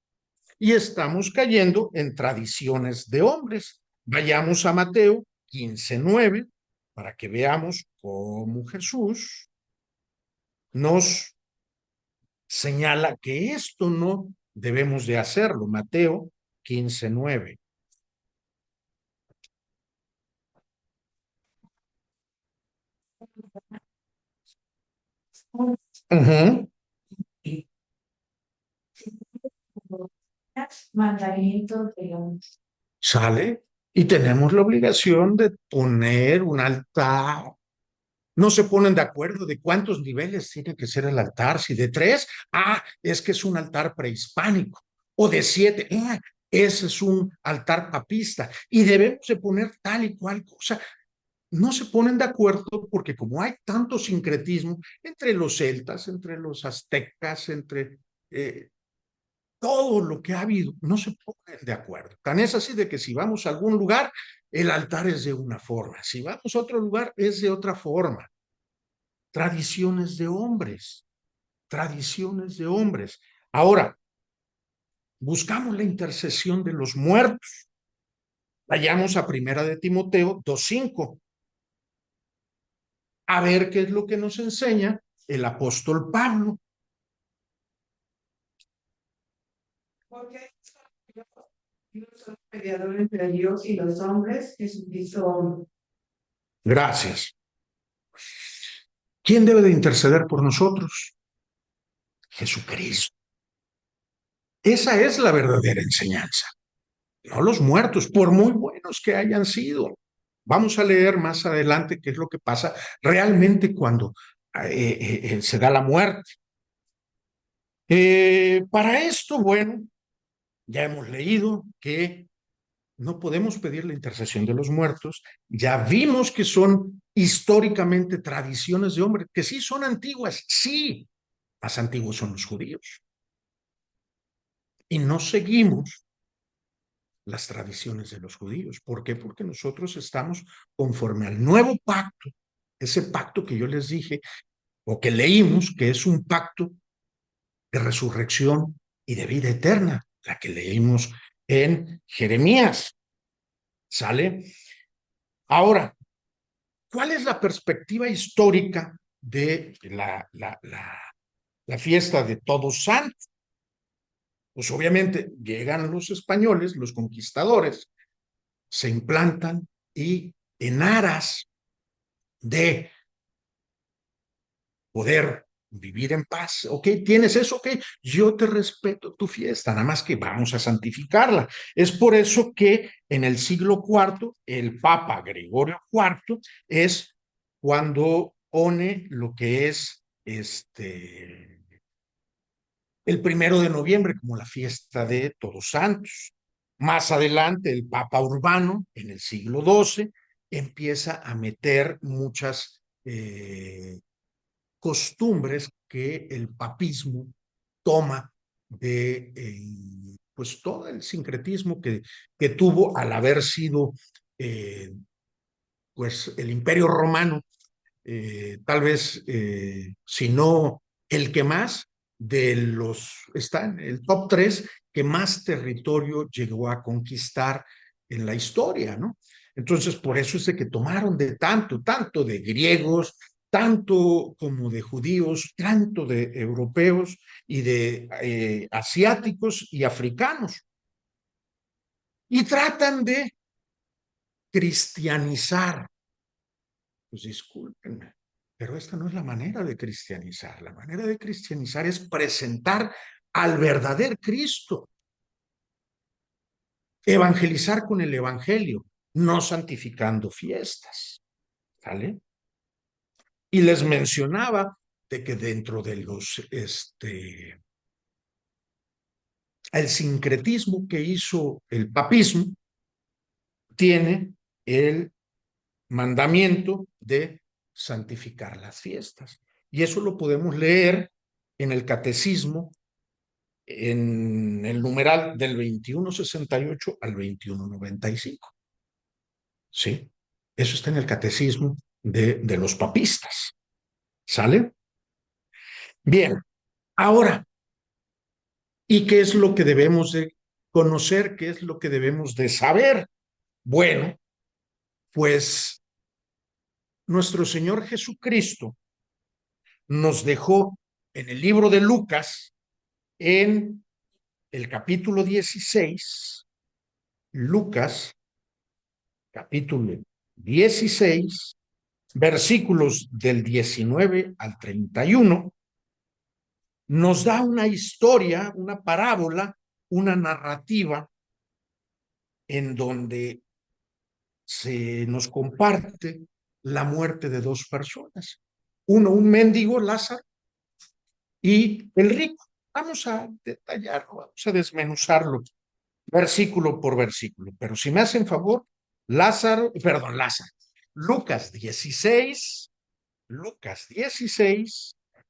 y estamos cayendo en tradiciones de hombres. Vayamos a Mateo 15:9 para que veamos cómo Jesús nos señala que esto no debemos de hacerlo. Mateo 15:9. Uh-huh. Mandamientos de los ¿Sale? Y tenemos la obligación de poner un altar. No se ponen de acuerdo de cuántos niveles tiene que ser el altar, si de 3, es que es un altar prehispánico, o de 7, ese es un altar papista, y debemos de poner tal y cual cosa. No se ponen de acuerdo porque como hay tanto sincretismo entre los celtas, entre los aztecas, entre todo lo que ha habido, no se ponen de acuerdo. Tan es así de que si vamos a algún lugar, el altar es de una forma, si vamos a otro lugar, es de otra forma. Tradiciones de hombres, tradiciones de hombres. Ahora, buscamos la intercesión de los muertos. Vayamos a Primera de Timoteo 2:5, a ver qué es lo que nos enseña el apóstol Pablo. Porque Dios es un mediador entre Dios y los hombres, Jesucristo hombre. Gracias. ¿Quién debe de interceder por nosotros? Jesucristo. Esa es la verdadera enseñanza. No los muertos, por muy buenos que hayan sido. Vamos a leer más adelante qué es lo que pasa realmente cuando se da la muerte. Para esto, bueno, ya hemos leído que no podemos pedir la intercesión de los muertos. Ya vimos que son históricamente tradiciones de hombre, que sí son antiguas, sí, más antiguos son los judíos. Y no seguimos las tradiciones de los judíos. ¿Por qué? Porque nosotros estamos conforme al nuevo pacto, ese pacto que yo les dije, o que leímos, que es un pacto de resurrección y de vida eterna, la que leímos en Jeremías. ¿Sale? Ahora, ¿cuál es la perspectiva histórica de la fiesta de Todos Santos? Pues obviamente llegan los españoles, los conquistadores, se implantan y en aras de poder vivir en paz, ok, tienes eso, ok, yo te respeto tu fiesta, nada más que vamos a santificarla. Es por eso que en el siglo IV, el Papa Gregorio IV es cuando pone lo que es el 1 de noviembre como la fiesta de Todos Santos. Más adelante, el Papa Urbano, en el siglo XII, empieza a meter muchas costumbres que el papismo toma de pues todo el sincretismo que tuvo al haber sido pues el Imperio Romano tal vez, si no el que más, está en el top 3 que más territorio llegó a conquistar en la historia, ¿no? Entonces, por eso es de que tomaron de tanto de griegos, tanto como de judíos, tanto de europeos y de asiáticos y africanos. Y tratan de cristianizar. Pues discúlpenme, pero esta no es la manera de cristianizar. La manera de cristianizar es presentar al verdadero Cristo, evangelizar con el evangelio, no santificando fiestas. ¿Sale? Y les mencionaba de que dentro de el sincretismo que hizo el papismo, tiene el mandamiento de santificar las fiestas. Y eso lo podemos leer en el catecismo, en el numeral del 2168 al 2195. ¿Sí? Eso está en el catecismo de los papistas. ¿Sale? Bien, ahora, ¿y qué es lo que debemos de conocer? ¿Qué es lo que debemos de saber? Bueno, pues nuestro Señor Jesucristo nos dejó en el libro de Lucas, en el capítulo 16, Lucas, capítulo 16, versículos del 19 al 31, nos da una historia, una parábola, una narrativa en donde se nos comparte la muerte de dos personas. Uno, un mendigo, Lázaro, y el rico. Vamos a detallarlo, vamos a desmenuzarlo versículo por versículo. Pero si me hacen favor, Lázaro, Lucas 16,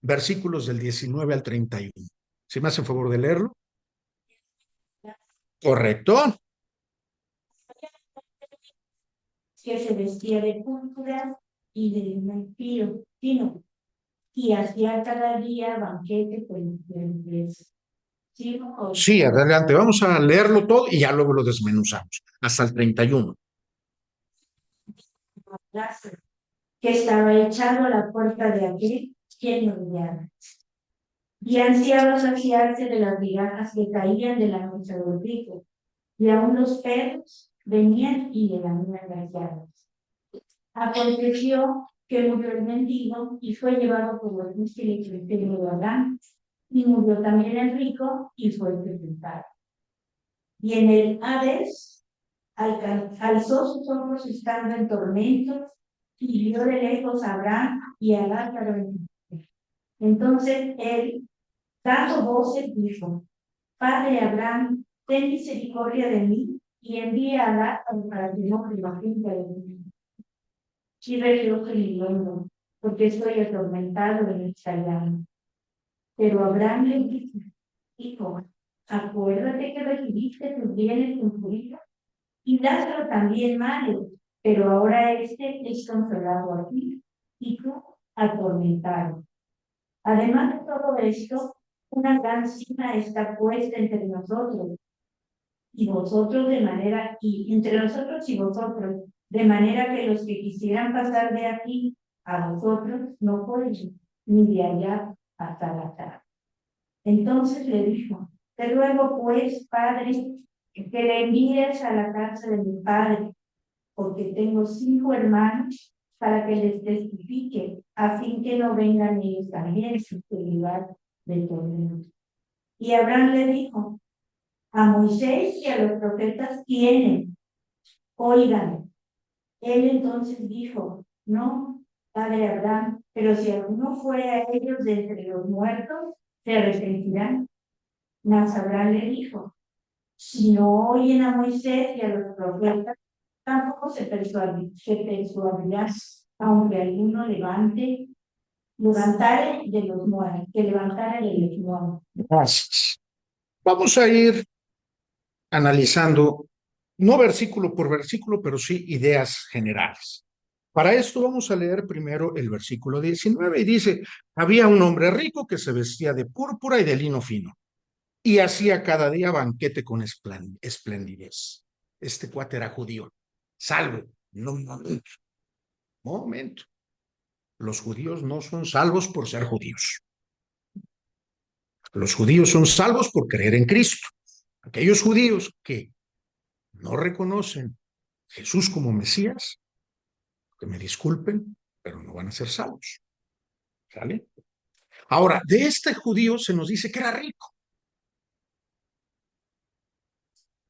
versículos del 19 al 31. Si me hacen favor de leerlo. Correcto. Que se vestía de púrpura y de lino fino, y hacía cada día banquete con los. ¿Sí? Sí, adelante. Vamos a leerlo todo y ya luego lo desmenuzamos. Hasta el 31. Que estaba echado a la puerta de aquel lleno de llagas, y ansiaba saciarse de las migajas que caían de la mesa del rico, y aún los perros venían y le lamían las llagas. Aconteció que murió el mendigo y fue llevado por los espíritus de Abraham, y murió también el rico y fue sepultado. Y en el Hades alzó sus ojos estando en tormentos y vio de lejos a Abraham y a Lázaro. Entonces él, dando voces, dijo: Padre Abraham, ten misericordia de mí y envía a Lázaro para que no me imagine de mí. Y retiró el mundo, porque estoy atormentado en esta llama. Pero Abraham le dijo: Hijo, acuérdate que recibiste tus bienes con tu hija, y Lázaro también malo, pero ahora este es consolado aquí, y tú atormentado. Además de todo esto, una gran cima está puesta entre nosotros y vosotros y entre nosotros y vosotros, de manera que los que quisieran pasar de aquí a vosotros no pueden, ni de allá hasta la tarde. Entonces le dijo: Te ruego pues, Padre, que le envíes a la casa de mi padre, porque tengo 5 hermanos, para que les testifique, a fin que no vengan ellos también sin lugar del tormento. Y Abraham le dijo: A Moisés y a los profetas tienen, oigan. Él entonces dijo: No, padre Abraham, pero si alguno fuere a ellos de entre los muertos, se arrepentirán. Mas Abraham le dijo: Si no oyen a Moisés y a los profetas, tampoco se persuadirán, aunque alguno levantare de los muertos, que levantare de los muertos. Gracias. Vamos a ir analizando, no versículo por versículo, pero sí ideas generales. Para esto vamos a leer primero el versículo 19 y dice, había un hombre rico que se vestía de púrpura y de lino fino y hacía cada día banquete con esplendidez. Este cuate era judío. Salvo. No, momento. Momento. Los judíos no son salvos por ser judíos. Los judíos son salvos por creer en Cristo. Aquellos judíos que no reconocen a Jesús como Mesías, que me disculpen, pero no van a ser salvos. ¿Sale? Ahora, de este judío se nos dice que era rico.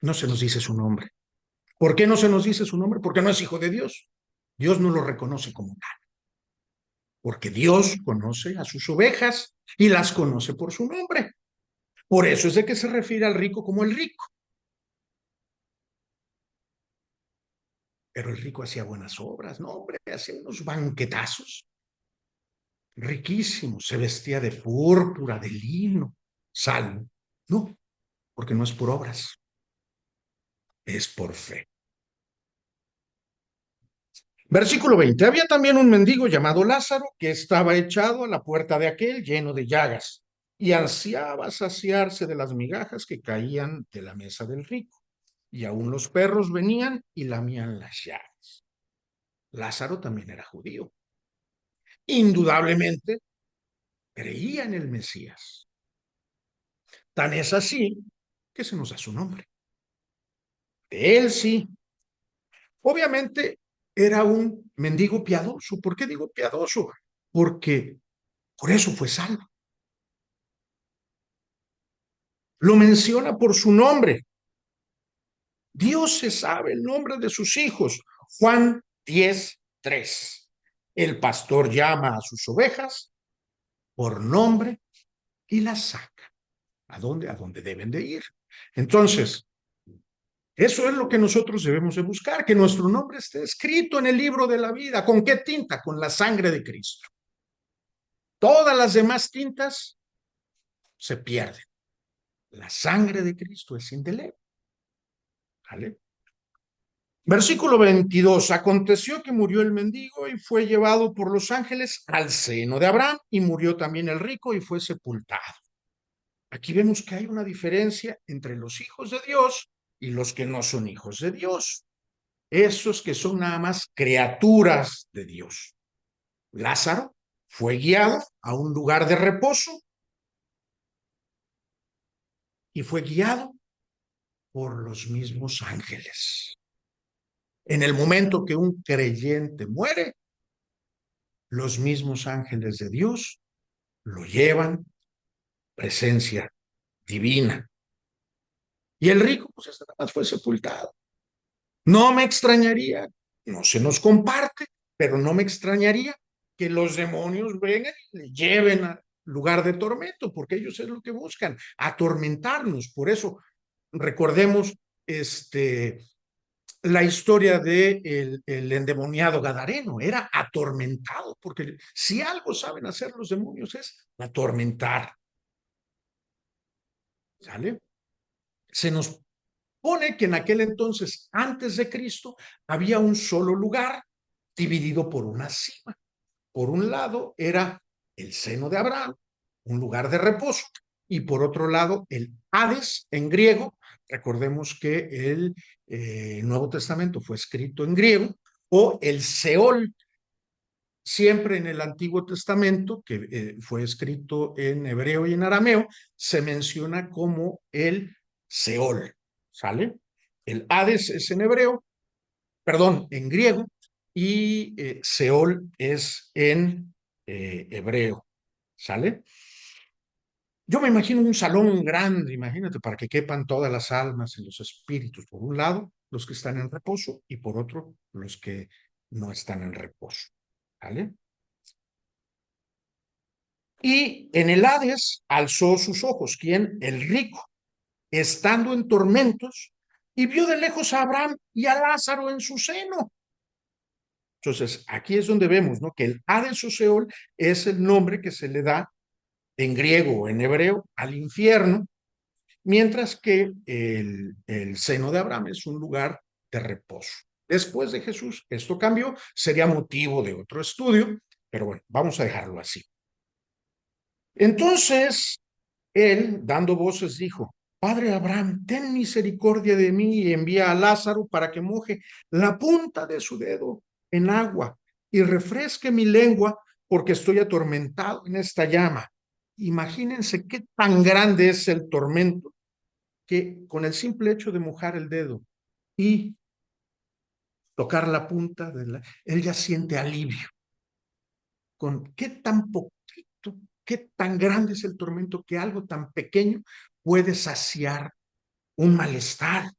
No se nos dice su nombre. ¿Por qué no se nos dice su nombre? Porque no es hijo de Dios. Dios no lo reconoce como tal. Porque Dios conoce a sus ovejas y las conoce por su nombre. Por eso es de que se refiere al rico como el rico. Pero el rico hacía buenas obras, no, hombre, hacía unos banquetazos riquísimos, se vestía de púrpura, de lino, sal. No, porque no es por obras, es por fe. Versículo 20. Había también un mendigo llamado Lázaro que estaba echado a la puerta de aquel lleno de llagas y ansiaba saciarse de las migajas que caían de la mesa del rico. Y aún los perros venían y lamían las llagas. Lázaro también era judío. Indudablemente creía en el Mesías. Tan es así que se nos da su nombre. De él sí. Obviamente era un mendigo piadoso. ¿Por qué digo piadoso? Porque por eso fue salvo. Lo menciona por su nombre. Dios se sabe el nombre de sus hijos. Juan 10:3. El pastor llama a sus ovejas por nombre y las saca. ¿A dónde? A donde deben de ir. Entonces, eso es lo que nosotros debemos de buscar, que nuestro nombre esté escrito en el libro de la vida. ¿Con qué tinta? Con la sangre de Cristo. Todas las demás tintas se pierden. La sangre de Cristo es indeleble. ¿Vale? Versículo 22. Aconteció que murió el mendigo y fue llevado por los ángeles al seno de Abraham, y murió también el rico y fue sepultado. Aquí vemos que hay una diferencia entre los hijos de Dios y los que no son hijos de Dios. Esos que son nada más criaturas de Dios. Lázaro fue guiado a un lugar de reposo y fue guiado por los mismos ángeles. En el momento que un creyente muere, los mismos ángeles de Dios lo llevan, presencia divina. Y el rico, pues nada más fue sepultado. No me extrañaría, no se nos comparte, pero no me extrañaría que los demonios vengan y le lleven al lugar de tormento, porque ellos es lo que buscan, atormentarnos. Por eso, recordemos la historia de el endemoniado gadareno, era atormentado, porque si algo saben hacer los demonios es atormentar. ¿Sale? Se nos pone que en aquel entonces, antes de Cristo, había un solo lugar dividido por una cima. Por un lado era el seno de Abraham, un lugar de reposo, y por otro lado el Hades en griego. Recordemos que el Nuevo Testamento fue escrito en griego, o el Seol, siempre en el Antiguo Testamento, que fue escrito en hebreo y en arameo, se menciona como el Seol, ¿sale? El Hades es en hebreo, perdón, en griego, y Seol es en hebreo, ¿sale? Yo me imagino un salón grande, imagínate, para que quepan todas las almas y los espíritus, por un lado, los que están en reposo, y por otro, los que no están en reposo, ¿vale? Y en el Hades alzó sus ojos, ¿quién? El rico, estando en tormentos, y vio de lejos a Abraham y a Lázaro en su seno. Entonces, aquí es donde vemos, ¿no? Que el Hades o Seol es el nombre que se le da en griego o en hebreo al infierno, mientras que el seno de Abraham es un lugar de reposo. después de Jesús. Esto cambió, sería motivo de otro estudio, pero bueno, vamos a dejarlo así. Entonces, él, dando voces, dijo: Padre Abraham, ten misericordia de mí y envía a Lázaro para que moje la punta de su dedo en agua y refresque mi lengua, porque estoy atormentado en esta llama. Imagínense qué tan grande es el tormento que con el simple hecho de mojar el dedo y tocar la punta él ya siente alivio. Con qué tan poquito, qué tan grande es el tormento que algo tan pequeño puede saciar un malestar,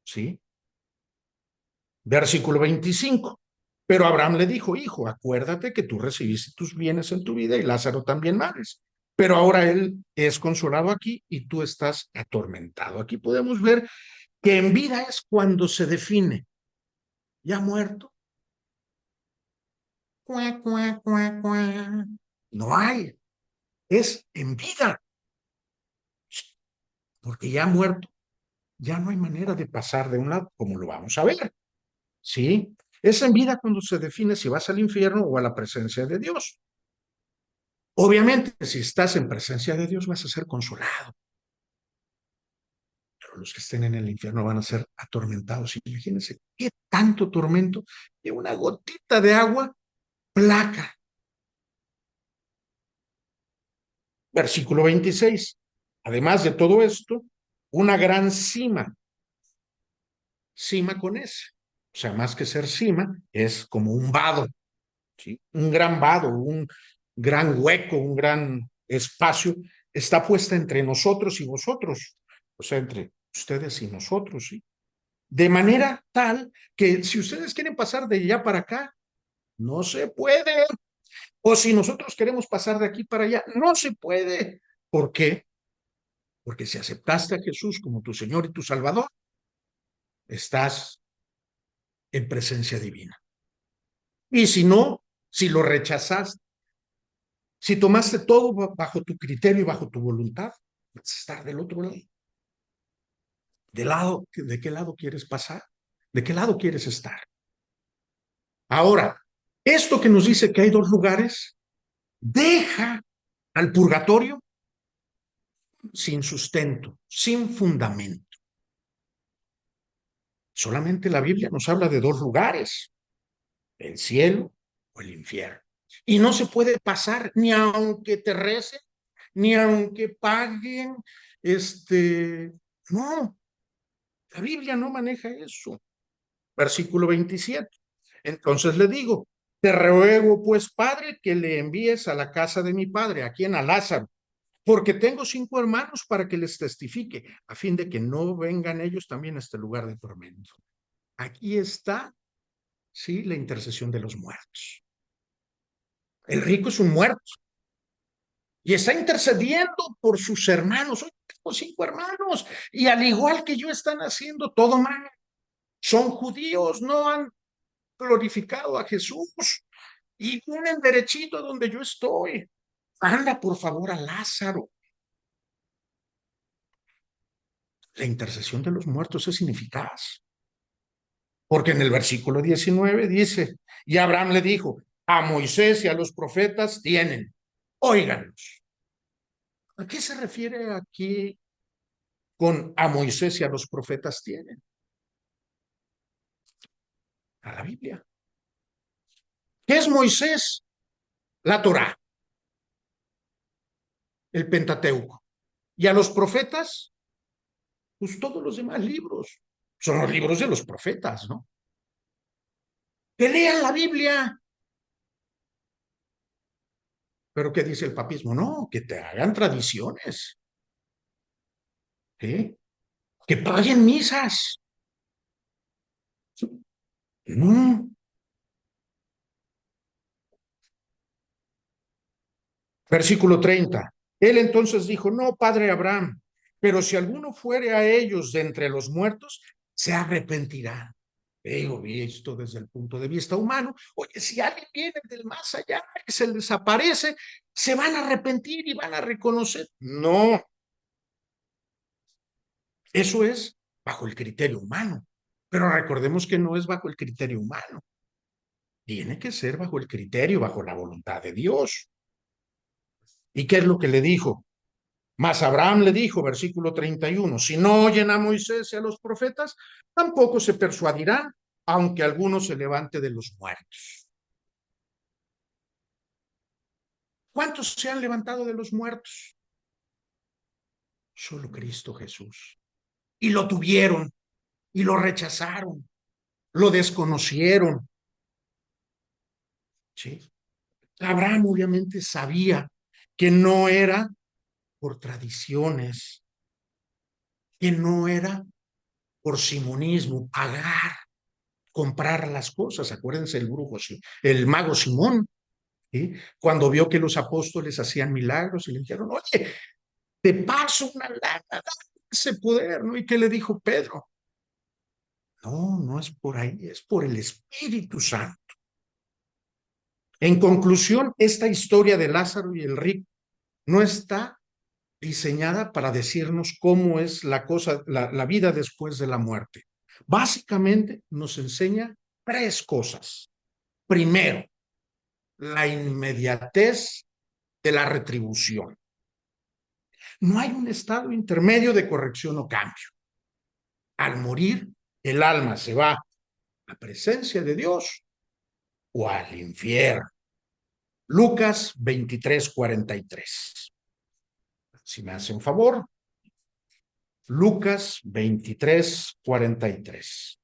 ¿sí? Versículo 25. Pero Abraham le dijo: hijo, acuérdate que tú recibiste tus bienes en tu vida y Lázaro también males. Pero ahora él es consolado aquí y tú estás atormentado. Aquí podemos ver que en vida es cuando se define. Ya muerto. Cuá, cuá, cuá, cuá. No hay. Es en vida. Porque ya muerto, ya no hay manera de pasar de un lado, como lo vamos a ver. ¿Sí? Es en vida cuando se define si vas al infierno o a la presencia de Dios. Obviamente, si estás en presencia de Dios, vas a ser consolado. Pero los que estén en el infierno van a ser atormentados. Imagínense qué tanto tormento de una gotita de agua placa. Versículo 26. Además de todo esto, una gran cima con S. O sea, más que ser cima, es como un vado, ¿sí? Un gran vado, un gran hueco, un gran espacio, está puesta entre nosotros y vosotros, o sea, entre ustedes y nosotros, ¿sí? De manera tal que si ustedes quieren pasar de allá para acá, no se puede. O si nosotros queremos pasar de aquí para allá, no se puede. ¿Por qué? Porque si aceptaste a Jesús como tu Señor y tu Salvador, estás en presencia divina. Y si no, si lo rechazaste, si tomaste todo bajo tu criterio y bajo tu voluntad, vas a estar del otro lado. ¿De qué lado quieres pasar? ¿De qué lado quieres estar? Ahora, esto que nos dice que hay dos lugares, deja al purgatorio sin sustento, sin fundamento. Solamente la Biblia nos habla de dos lugares, el cielo o el infierno. Y no se puede pasar ni aunque te recen, ni aunque paguen, no, la Biblia no maneja eso. Versículo 27. Entonces le digo: te ruego pues, Padre, que le envíes a la casa de mi padre, a quien, a Lázaro, porque tengo 5 hermanos, para que les testifique, a fin de que no vengan ellos también a este lugar de tormento. Aquí está, sí, la intercesión de los muertos. El rico es un muerto y está intercediendo por sus hermanos. Hoy tengo 5 hermanos y al igual que yo están haciendo todo mal. Son judíos, no han glorificado a Jesús y vienen derechito a donde yo estoy. Anda por favor a Lázaro. La intercesión de los muertos es ineficaz. Porque en el versículo 19 dice: y Abraham le dijo: a Moisés y a los profetas tienen, óiganlos. ¿A qué se refiere aquí con a Moisés y a los profetas tienen? A la Biblia. ¿Qué es Moisés? La Torá, el Pentateuco. Y a los profetas, pues todos los demás libros. Son los libros de los profetas, ¿no? Que lean la Biblia. Pero ¿qué dice el papismo? No, que te hagan tradiciones. ¿Sí? Que paguen misas. No. Versículo 30. Él entonces dijo: no, padre Abraham, pero si alguno fuere a ellos de entre los muertos, se arrepentirá. Veo visto desde el punto de vista humano. Oye, si alguien viene del más allá y se les aparece, se van a arrepentir y van a reconocer. No, eso es bajo el criterio humano. Pero recordemos que no es bajo el criterio humano. Tiene que ser bajo el criterio, bajo la voluntad de Dios. ¿Y qué es lo que le dijo? Mas Abraham le dijo, versículo 31, si no oyen a Moisés y a los profetas, tampoco se persuadirán, aunque alguno se levante de los muertos. ¿Cuántos se han levantado de los muertos? Solo Cristo Jesús. Y lo tuvieron, y lo rechazaron, lo desconocieron. ¿Sí? Abraham obviamente sabía que no era por tradiciones, que no era por simonismo, pagar, comprar las cosas. Acuérdense el brujo, el mago Simón, ¿sí? Cuando vio que los apóstoles hacían milagros y le dijeron, oye, te paso una lana, dame ese poder, ¿no? ¿Y qué le dijo Pedro? No, no es por ahí, es por el Espíritu Santo. En conclusión, esta historia de Lázaro y el rico no está diseñada para decirnos cómo es la cosa, la vida después de la muerte. Básicamente nos enseña tres cosas. Primero, la inmediatez de la retribución. No hay un estado intermedio de corrección o cambio. Al morir, el alma se va a la presencia de Dios o al infierno. Lucas 23:43. Si me hacen favor, Lucas 23:43.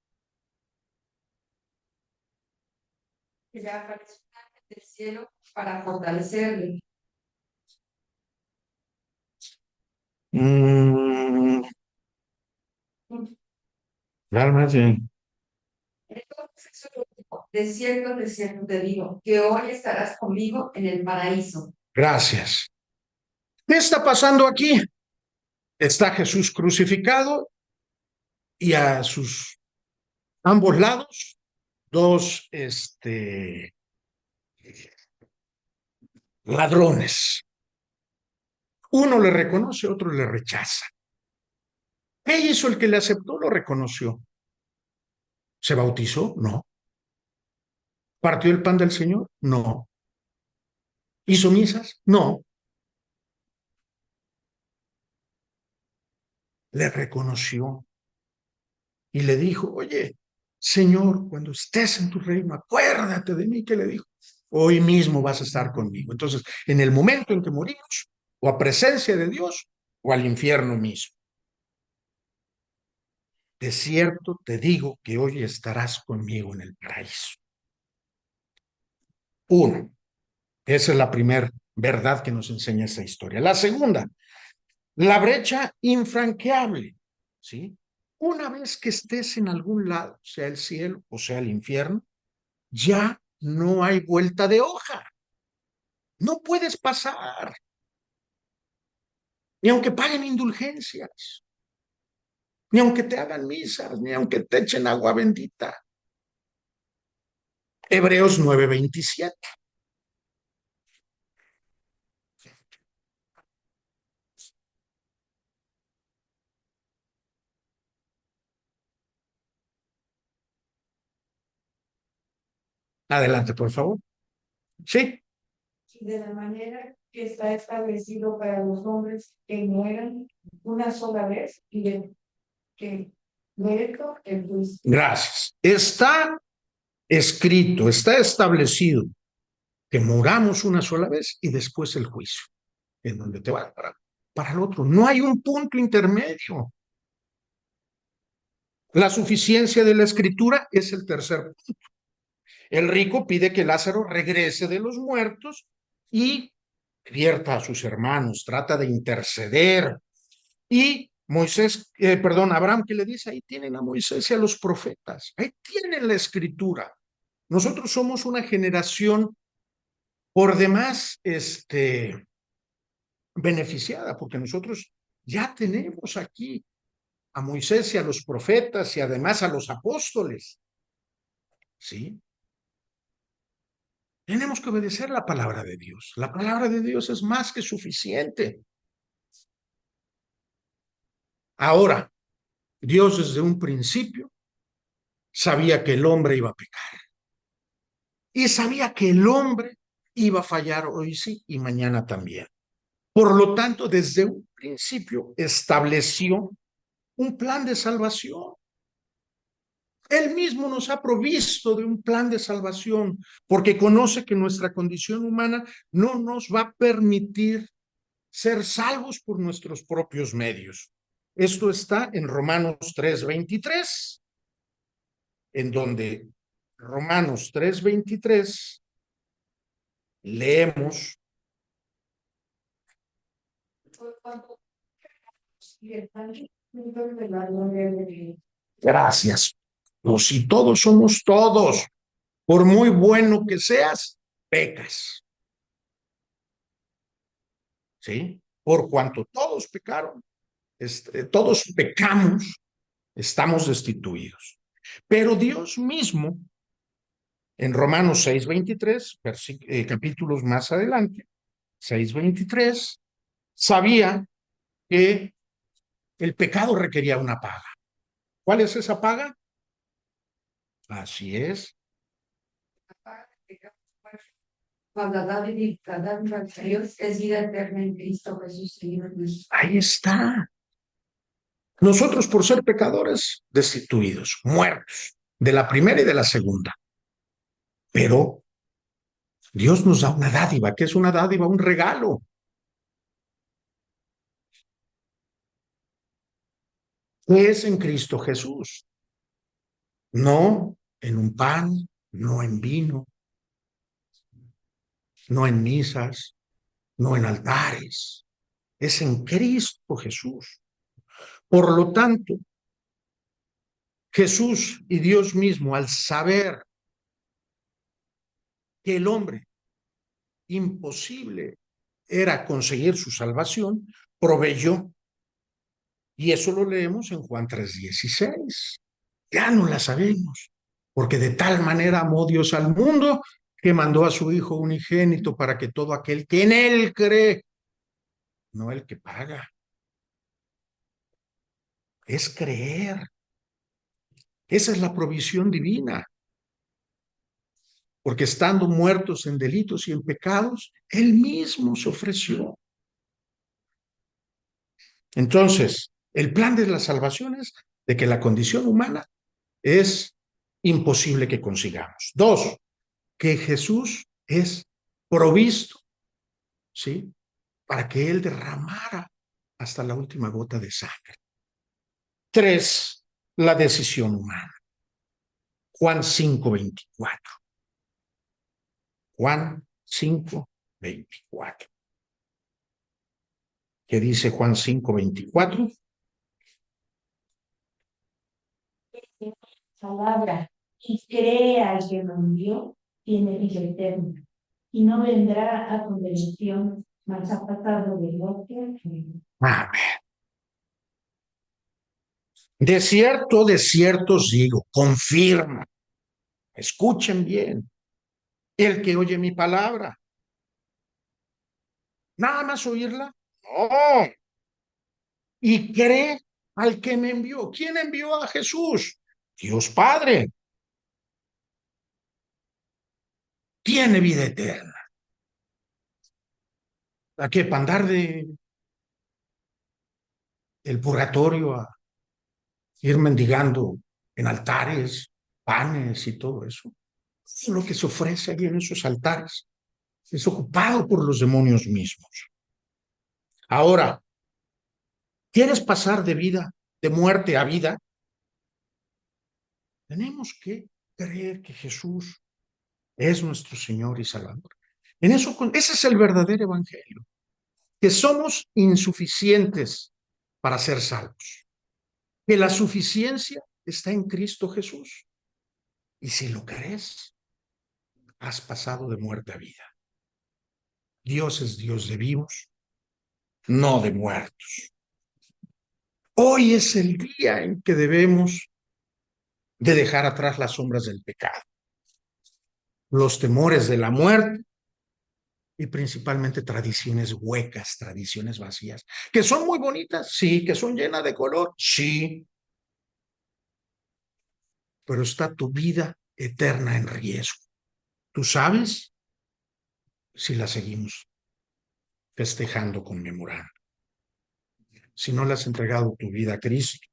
Que le apareció un ángel del cielo para fortalecerle. Realmente. Entonces Jesús le dijo, de cierto te digo, que hoy estarás conmigo en el paraíso. Gracias. ¿Qué está pasando aquí? Está Jesús crucificado y a sus ambos lados dos ladrones. Uno le reconoce, otro le rechaza. ¿Qué hizo el que le aceptó? Lo reconoció. ¿Se bautizó? No. ¿Partió el pan del Señor? No. ¿Hizo misas? No. Le reconoció y le dijo, oye, Señor, cuando estés en tu reino, acuérdate de mí. ¿Qué le dijo? Hoy mismo vas a estar conmigo. Entonces, en el momento en que morimos, o a presencia de Dios, o al infierno mismo. De cierto te digo que hoy estarás conmigo en el paraíso. Uno, esa es la primera verdad que nos enseña esta historia. La segunda, la brecha infranqueable, ¿sí? Una vez que estés en algún lado, sea el cielo o sea el infierno, ya no hay vuelta de hoja. No puedes pasar, ni aunque paguen indulgencias, ni aunque te hagan misas, ni aunque te echen agua bendita. Hebreos 9:27. Adelante, por favor. Sí. De la manera que está establecido para los hombres que mueran una sola vez y que de esto el juicio. Gracias. Está escrito, está establecido que moramos una sola vez y después el juicio, en donde te va para el otro. No hay un punto intermedio. La suficiencia de la escritura es el tercer punto. El rico pide que Lázaro regrese de los muertos y advierta a sus hermanos, trata de interceder. Y Abraham, que le dice, ahí tienen a Moisés y a los profetas, ahí tienen la escritura. Nosotros somos una generación por demás beneficiada, porque nosotros ya tenemos aquí a Moisés y a los profetas y además a los apóstoles, ¿sí? Tenemos que obedecer la palabra de Dios. La palabra de Dios es más que suficiente. Ahora, Dios desde un principio sabía que el hombre iba a pecar y sabía que el hombre iba a fallar hoy sí y mañana también. Por lo tanto, desde un principio estableció un plan de salvación. Él mismo nos ha provisto de un plan de salvación porque conoce que nuestra condición humana no nos va a permitir ser salvos por nuestros propios medios. Esto está en Romanos 3:23, en donde Romanos 3:23 leemos. Gracias. O si todos somos todos, por muy bueno que seas, pecas. ¿Sí? Por cuanto todos pecaron, todos pecamos, estamos destituidos. Pero Dios mismo, en Romanos 6:23, capítulos más adelante, 6:23, sabía que el pecado requería una paga. ¿Cuál es esa paga? Así es. Cada Dios es vida eterna en Cristo Jesús, Señor nuestro. Ahí está. Nosotros por ser pecadores, destituidos, muertos, de la primera y de la segunda. Pero Dios nos da una dádiva. ¿Qué es una dádiva? Un regalo. ¿Qué es en Cristo Jesús? No en un pan, no en vino, no en misas, no en altares. Es en Cristo Jesús. Por lo tanto, Jesús y Dios mismo, al saber que el hombre imposible era conseguir su salvación, proveyó. Y eso lo leemos en Juan 3:16. Ya no la sabemos, porque de tal manera amó Dios al mundo que mandó a su Hijo unigénito para que todo aquel que en Él cree, no el que paga, es creer. Esa es la provisión divina, porque estando muertos en delitos y en pecados, Él mismo se ofreció. Entonces, el plan de la salvación es de que la condición humana es imposible que consigamos. Dos, que Jesús es provisto, ¿sí? Para que Él derramara hasta la última gota de sangre. Tres, la decisión humana. Juan 5:24. Juan 5:24. ¿Qué dice Juan 5:24? Palabra, y cree al que lo envió, tiene vida eterna, y no vendrá a condenación, mas ha pasado de muerte a vida. Amén. De cierto os digo, confirma, escuchen bien, el que oye mi palabra, nada más oírla, no, y cree al que me envió. ¿Quién envió a Jesús? Dios Padre. Tiene vida eterna. ¿A qué? ¿Para andar del purgatorio a ir mendigando en altares, panes y todo eso? Todo lo que se ofrece allí en esos altares es ocupado por los demonios mismos. Ahora, ¿quieres pasar de vida, de muerte a vida? Tenemos que creer que Jesús es nuestro Señor y Salvador. Ese es el verdadero evangelio, que somos insuficientes para ser salvos, que la suficiencia está en Cristo Jesús. Y si lo crees, has pasado de muerte a vida. Dios es Dios de vivos, no de muertos. Hoy es el día en que debemos de dejar atrás las sombras del pecado, los temores de la muerte y principalmente tradiciones huecas, tradiciones vacías, que son muy bonitas, sí, que son llenas de color, sí, pero está tu vida eterna en riesgo. ¿Tú sabes si la seguimos festejando, conmemorando? Si no le has entregado tu vida a Cristo,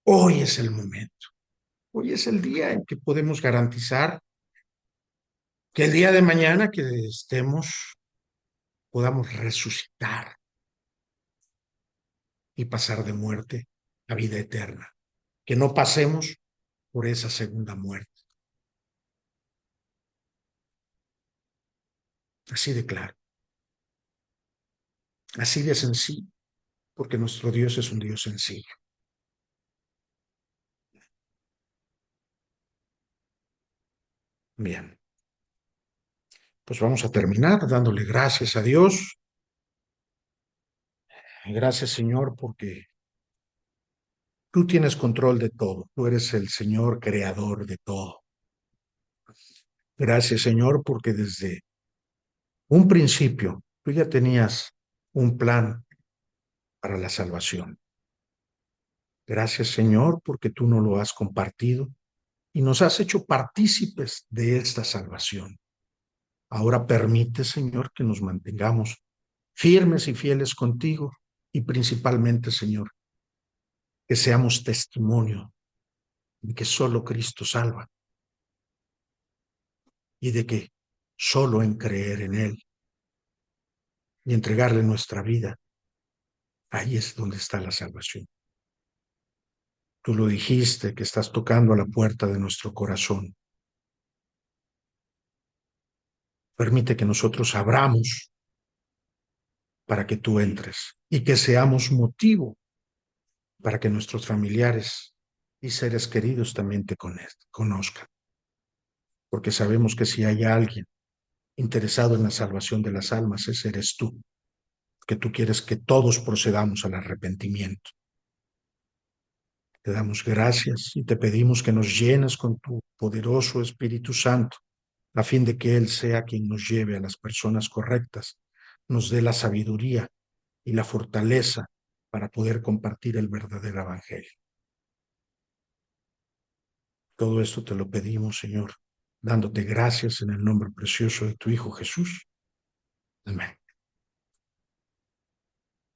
hoy es el momento. Hoy es el día en que podemos garantizar que el día de mañana que estemos, podamos resucitar y pasar de muerte a vida eterna. Que no pasemos por esa segunda muerte. Así de claro. Así de sencillo. Porque nuestro Dios es un Dios sencillo. Bien. Pues vamos a terminar dándole gracias a Dios. Gracias, Señor, porque tú tienes control de todo. Tú eres el Señor creador de todo. Gracias, Señor, porque desde un principio tú ya tenías un plan para la salvación. Gracias, Señor, porque tú nos lo has compartido y nos has hecho partícipes de esta salvación. Ahora permite, Señor, que nos mantengamos firmes y fieles contigo y principalmente, Señor, que seamos testimonio de que solo Cristo salva y de que solo en creer en Él y entregarle nuestra vida, ahí es donde está la salvación. Tú lo dijiste, que estás tocando a la puerta de nuestro corazón. Permite que nosotros abramos para que tú entres y que seamos motivo para que nuestros familiares y seres queridos también te conozcan. Porque sabemos que si hay alguien interesado en la salvación de las almas, ese eres tú, que tú quieres que todos procedamos al arrepentimiento. Te damos gracias y te pedimos que nos llenes con tu poderoso Espíritu Santo, a fin de que Él sea quien nos lleve a las personas correctas, nos dé la sabiduría y la fortaleza para poder compartir el verdadero evangelio. Todo esto te lo pedimos, Señor, dándote gracias en el nombre precioso de tu Hijo Jesús. Amén.